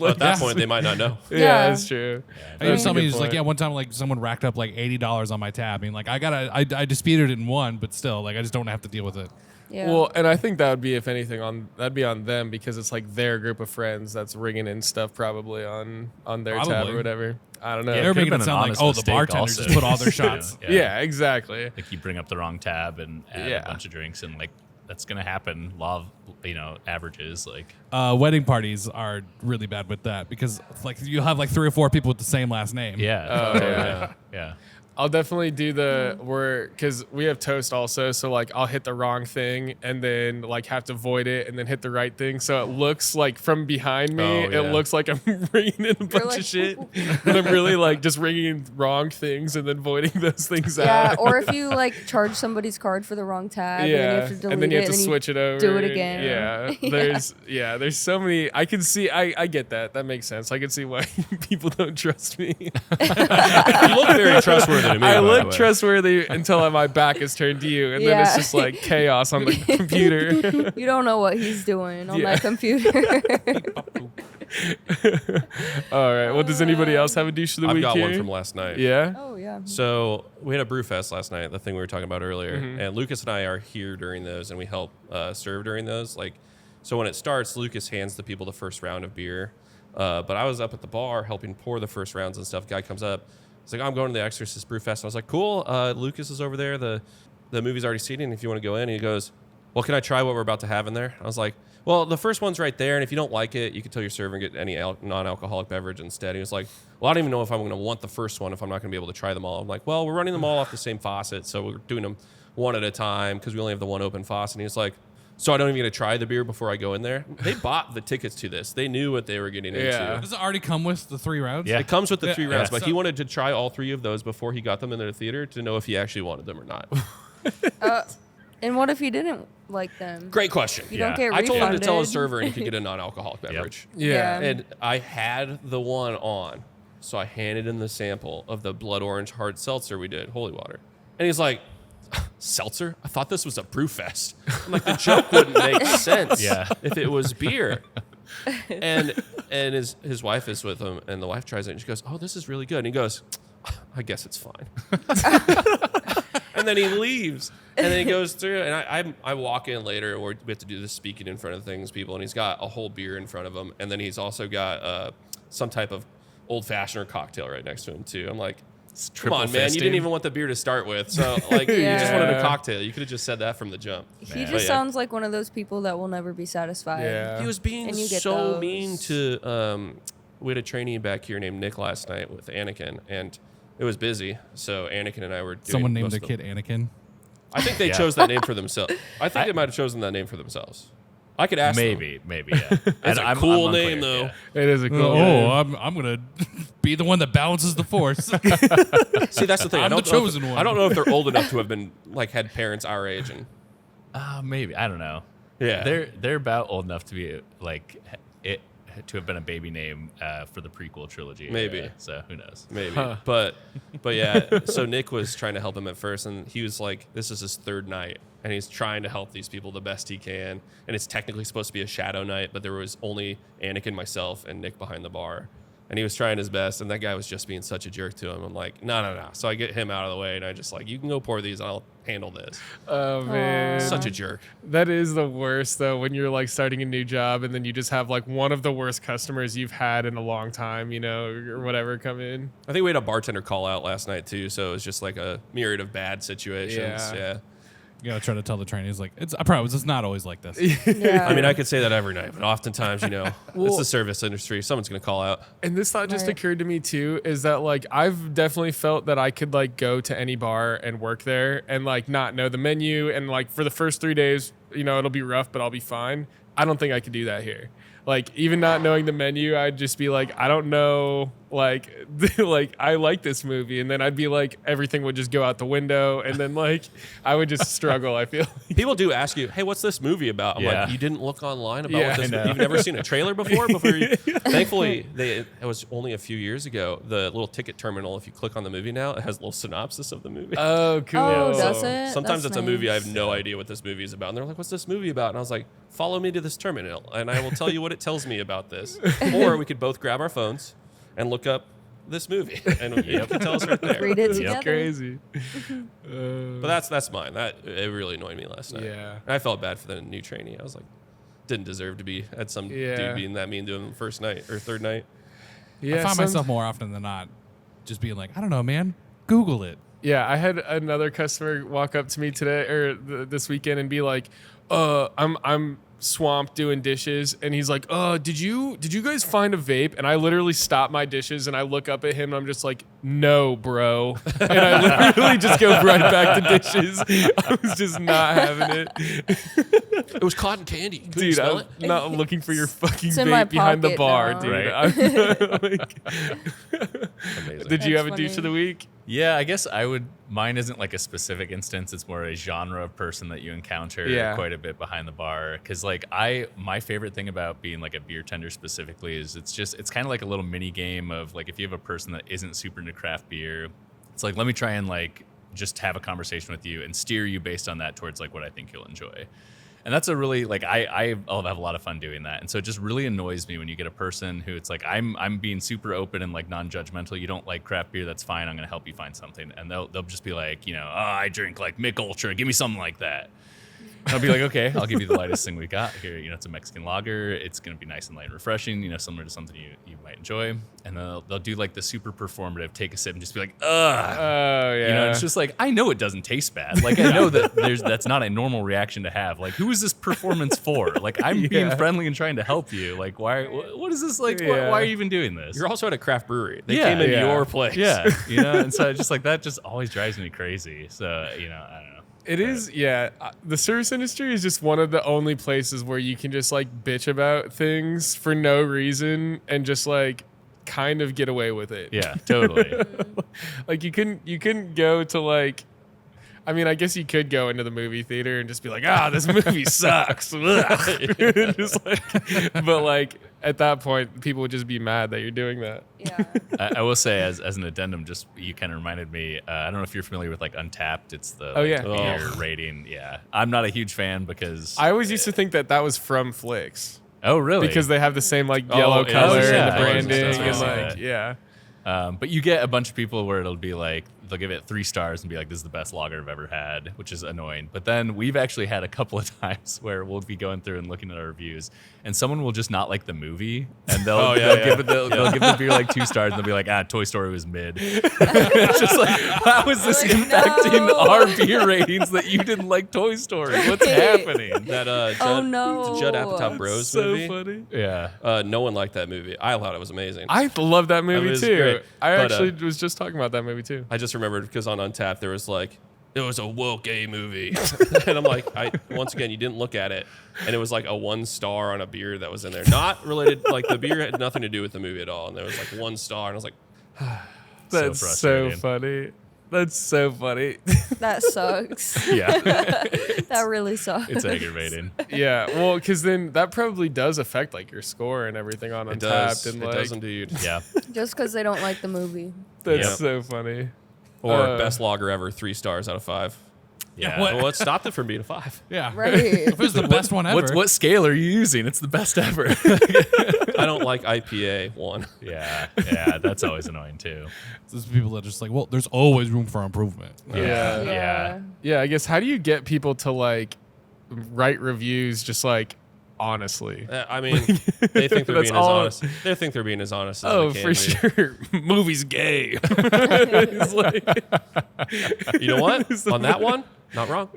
Well, at that point, they might not know. Yeah. That's true. I know That's a somebody good who's like, point. yeah, one time like someone racked up like $80 on my tab. I mean, like I disputed it and won, but still, like I just don't have to deal with it. Yeah. Well, and I think that would be, if anything, that'd be on them because it's like their group of friends that's ringing in stuff probably on their tab Probably. or whatever. I don't know. They're could've making been it an sound like, honest oh, the mistake bartender also. just put all their shots. Yeah, exactly. Like you bring up the wrong tab and add Yeah. a bunch of drinks, and like that's gonna happen. Law of averages. Like Wedding parties are really bad with that because like you'll have like 3 or 4 people with the same last name. yeah, Oh, totally. yeah. yeah. I'll definitely do because we have toast also. So like I'll hit the wrong thing and then like have to void it and then hit the right thing. So it looks like from behind me, Oh, yeah. it looks like I'm ringing in a bunch like, of shit. But I'm really like just ringing in wrong things and then voiding those things yeah, out. or if you like charge somebody's card for the wrong tab, Yeah, and then you have to delete and then you have it, to and switch it over. do it again. Yeah, there's so many. I can see. I get that. That makes sense. I can see why people don't trust me. You look very trustworthy to me. I by the look way. trustworthy until my back is turned to you, and then it's Yeah. just like chaos on the computer. You don't know what he's doing on Yeah. that computer. All right. Well, does anybody else have a douche of the I've week got here? one from last night. Yeah. Oh yeah. So we had a brew fest last night, the thing we were talking about earlier, Mm-hmm. and Lucas and I are here during those, and we help serve during those. Like, so when it starts, Lucas hands the people the first round of beer, but I was up at the bar helping pour the first rounds and stuff. Guy comes up, he's like, "I'm going to the Exorcist Brew Fest." I was like, "Cool, Lucas is over there. The movie's already seating. If you want to go in," and he goes, "Well, can I try what we're about to have in there?" I was like, "Well, the first one's right there, and if you don't like it, you can tell your server and get any non-alcoholic beverage instead." He was like, "Well, I don't even know if I'm going to want the first one if I'm not going to be able to try them all." I'm like, "Well, we're running them all off the same faucet, so we're doing them one at a time because we only have the one open faucet." And he's like, "So I don't even get to try the beer before I go in there?" They bought the tickets to this. They knew what they were getting Yeah. into. Does it already come with the 3 rounds? Yeah. It comes with the Yeah, 3 rounds, yeah. but he wanted to try all 3 of those before he got them into the theater to know if he actually wanted them or not. And what if he didn't like them? Great question. You don't get I told him to tell his refunded. server and he could get a non-alcoholic beverage. Yeah. And I had the one on, so I handed him the sample of the blood orange hard seltzer we did, Holy Water. And he's like, "Seltzer? I thought this was a brew fest." I'm like, the joke wouldn't make sense if it was beer. And his wife is with him, and the wife tries it, and she goes, "Oh, this is really good." And he goes, "I guess it's fine." And then he leaves, and then he goes through, and I walk in later, where we have to do this speaking in front of people, and he's got a whole beer in front of him, and then he's also got some type of old-fashioned or cocktail right next to him, too. I'm like, come on, man, you didn't even want the beer to start with, so like you just wanted a Yeah. cocktail. You could have just said that from the jump. He But just yeah. sounds like one of those people that will never be satisfied. Yeah. He was being And you get so those. mean to. We had a trainee back here named Nick last night with Anakin, and it was busy. So Anakin and I were doing Someone named most their of the- kid Anakin. I think they chose that name for themselves. I think they might have chosen that name for themselves. I could ask them. Maybe, yeah. It's a cool name, though. It is a cool. Oh, name. I'm gonna be the one that balances the force. See, that's the thing. I'm I don't the know chosen one. I don't know if they're old enough to have been had parents our age, and Maybe I don't know. yeah, They're about old enough to be like it to have been a baby name for the prequel trilogy. Maybe. So who knows? maybe. But yeah. So Nick was trying to help him at first, and he was like, "This is his 3rd night." And he's trying to help these people the best he can. And it's technically supposed to be a shadow night, but there was only Anakin, myself, and Nick behind the bar. And he was trying his best, and that guy was just being such a jerk to him. I'm like, no. So I get him out of the way, and I just like, "You can go pour these, and I'll handle this." Oh man, Such a jerk. that is the worst though. When you're like starting a new job and then you just have like one of the worst customers you've had in a long time, you know, or whatever, come in. I think we had a bartender call out last night, too. So it was just like a myriad of bad situations. Yeah. You gotta try to tell the trainees like I promise it's not always like this. Yeah. I mean, I could say that every night, but oftentimes, it's Well- the service industry. Someone's going to call out. And this thought just Right. occurred to me too, is that like I've definitely felt that I could like go to any bar and work there and like not know the menu, and like for the first 3 days, it'll be rough, but I'll be fine. I don't think I could do that here. Like even not knowing the menu, I'd just be like, I don't know like like I like this movie, and then I'd be like everything would just go out the window, and then like I would just struggle. I feel People do ask you, "Hey, what's this movie about?" I'm Yeah. like, "You didn't look online about Yeah, what this? I know. You've never seen a trailer before." Thankfully, it was only a few years ago. The little ticket terminal, if you click on the movie now, it has a little synopsis of the movie. oh cool. Oh, does it? Sometimes That's it's a movie I nice. have no idea what this movie is about, and they're like, "What's this movie about?" And I was like, "Follow me to this terminal, and I will tell you what it tells me about this." Or we could both grab our phones and look up this movie, and you can tell us right there. Read it together. Crazy. But that's mine. That it really annoyed me last night. Yeah. And I felt bad for the new trainee. I was like, didn't deserve to be had some Yeah. dude being that mean to him the first night or third night. Yeah, I find myself more often than not just being like, I don't know, man. Google it. Yeah, I had another customer walk up to me today or this weekend and be like, I'm swamped doing dishes," and he's like, did you guys find a vape?" And I literally stop my dishes and I look up at him and I'm just like, "No, bro," and I literally just go right back to dishes. I was just not having it, It was cotton candy. Could you dude. smell I'm it? not looking for your fucking It's in my vape behind the pocket bar, now. dude. Right. I'm like, Amazing. did you That's have a douche funny. of the week? Yeah, I guess mine isn't like a specific instance. It's more a genre of person that you encounter Yeah. quite a bit behind the bar. Cause like my favorite thing about being like a beer tender specifically is it's kind of like a little mini game of like, if you have a person that isn't super into craft beer, it's like, let me try and like just have a conversation with you and steer you based on that towards like what I think you'll enjoy. And that's a really like I'll have a lot of fun doing that. And so it just really annoys me when you get a person who it's like I'm being super open and like non-judgmental. You don't like craft beer, that's fine. I'm gonna help you find something. And they'll just be like, you know, "Oh, I drink like Mick Ultra. Give me something like that." And I'll be like, "Okay, I'll give you the lightest thing we got here. You know, it's a Mexican lager. It's gonna be nice and light and refreshing. You know, similar to something you might enjoy." And then they'll do like the super performative, take a sip and just be like, "Ugh." Oh yeah. You know, it's just like, I know it doesn't taste bad. Like, I know that that's not a normal reaction to have. Like, who is this performance for? Like, I'm being Yeah. friendly and trying to help you. Like, what is this? Like, Yeah. why are you even doing this? You're also at a craft brewery. They Yeah. came in Yeah. your place. yeah, you know, and so it's just like that just always drives me crazy. So, you know, I don't know. It is, yeah. The service industry is just one of the only places where you can just like bitch about things for no reason and just like kind of get away with it. Yeah, totally. Like you couldn't go to like, I mean, I guess you could go into the movie theater and just be like, this movie sucks. Ugh. Just like, but like at that point, people would just be mad that you're doing that. Yeah. I will say, as an addendum, just you kind of reminded me. I don't know if you're familiar with like Untapped. It's the Oh, yeah. beer rating. Yeah, I'm not a huge fan because I always used to think that was from Flix oh really because they have the same like yellow yeah. color Oh, yeah. and the branding That's and right. like yeah. But you get a bunch of people where it'll be like, they'll give it 3 stars and be like, "This is the best lager I've ever had," which is annoying. But then we've actually had a couple of times where we'll be going through and looking at our reviews, and someone will just not like the movie, and they'll give the beer like 2 stars, and they'll be like, "Toy Story was mid." It's just like, how is this Like, impacting no. our beer ratings that you didn't like Toy Story? What's happening? That Oh, Judd, no. the Judd Apatow Bros So movie. funny. Yeah. No one liked that movie. I thought it was amazing. I love that movie was too. great. I But, actually was just talking about that movie too. I just remembered because on Untapped there was like, it was a woke gay movie, and I'm like, once again, you didn't look at it, and it was like a 1 star on a beer that was in there, not related. Like the beer had nothing to do with the movie at all, and there was like 1 star, and I was like, That's so frustrating. funny. That's so funny. That sucks. Yeah. That really sucks. It's aggravating. Yeah, well, because then that probably does affect like your score and everything on it Untapped, does, and it like does indeed. Yeah. Just because they don't like the movie. that's Yep. so funny. Or best lager ever, 3 stars out of 5. Yeah. What? Well, what stopped it from being a 5? Yeah. Right. If it was the best one ever. What scale are you using? It's the best ever. I don't like IPA 1. Yeah, that's always annoying too. There's people that are just like, well, there's always room for improvement. Yeah. Yeah, I guess how do you get people to like write reviews just like honestly? I mean, they think they're That's being as all- honest. They think they're being as honest as Oh, they can for be. sure. Movie's gay. It's like, You know what? On that one, not wrong.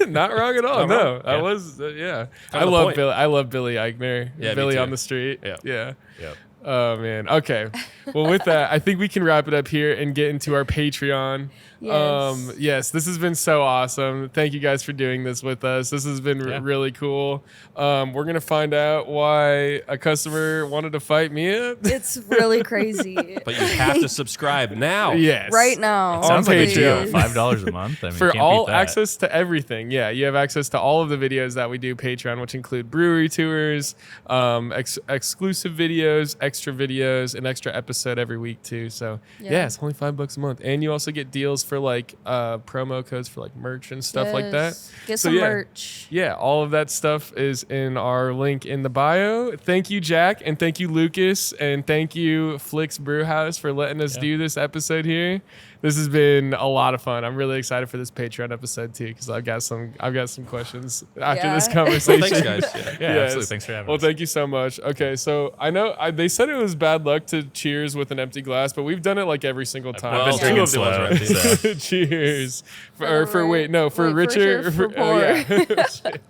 not wrong at all. Not No, wrong. I Yeah. was. Yeah, Kind I of the love point. Billy. I love Billy Eichner. Yeah, me Billy too. on the street. Yeah. Yeah. Yep. Oh man. Okay. Well, with that, I think we can wrap it up here and get into our Patreon. Yes. Yes, this has been so awesome. Thank you guys for doing this with us. This has been really cool. We're gonna find out why a customer wanted to fight Mia. It's really crazy. But you have to subscribe now. Yes, Right now. Sounds like a deal. Please. $5 a month. I mean, For can't all beat that. access to everything. Yeah, you have access to all of the videos that we do Patreon, which include brewery tours, exclusive videos, extra videos, an extra episode every week too. So yeah, it's only $5 a month, and you also get deals for like promo codes for like merch and stuff like that. Yes. Get So some yeah. merch. Yeah, all of that stuff is in our link in the bio. Thank you, Jack, and thank you, Lucas, and thank you, Flix Brewhouse, for letting us do this episode here. This has been a lot of fun. I'm really excited for this Patreon episode too, because I've got some questions after this Yeah. conversation. Thanks, guys. Yeah, Yes. absolutely. Thanks for having Well, us. thank you so much. Okay, so I know they said it was bad luck to cheers with an empty glass, but we've done it like every single time. Well, I've been two drinking of them slow. already. So. Cheers. For Richard. for poor.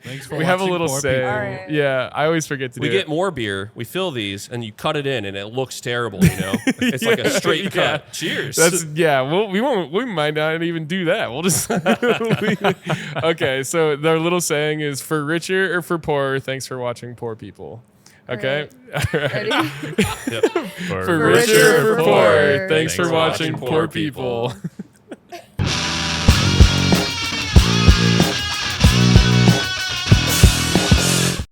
Thanks for We have a watching little Poor saying. People. Alright. Yeah, I always forget to We do get it. more beer, we fill these, and you cut it in, and it looks terrible. You know, it's like a straight cut. Cheers. That's we might not even do that. We'll just okay. So their little saying is for richer or for poorer. Thanks for watching Poor People. Okay. Ready? For richer or for poorer. Thanks for watching Poor People.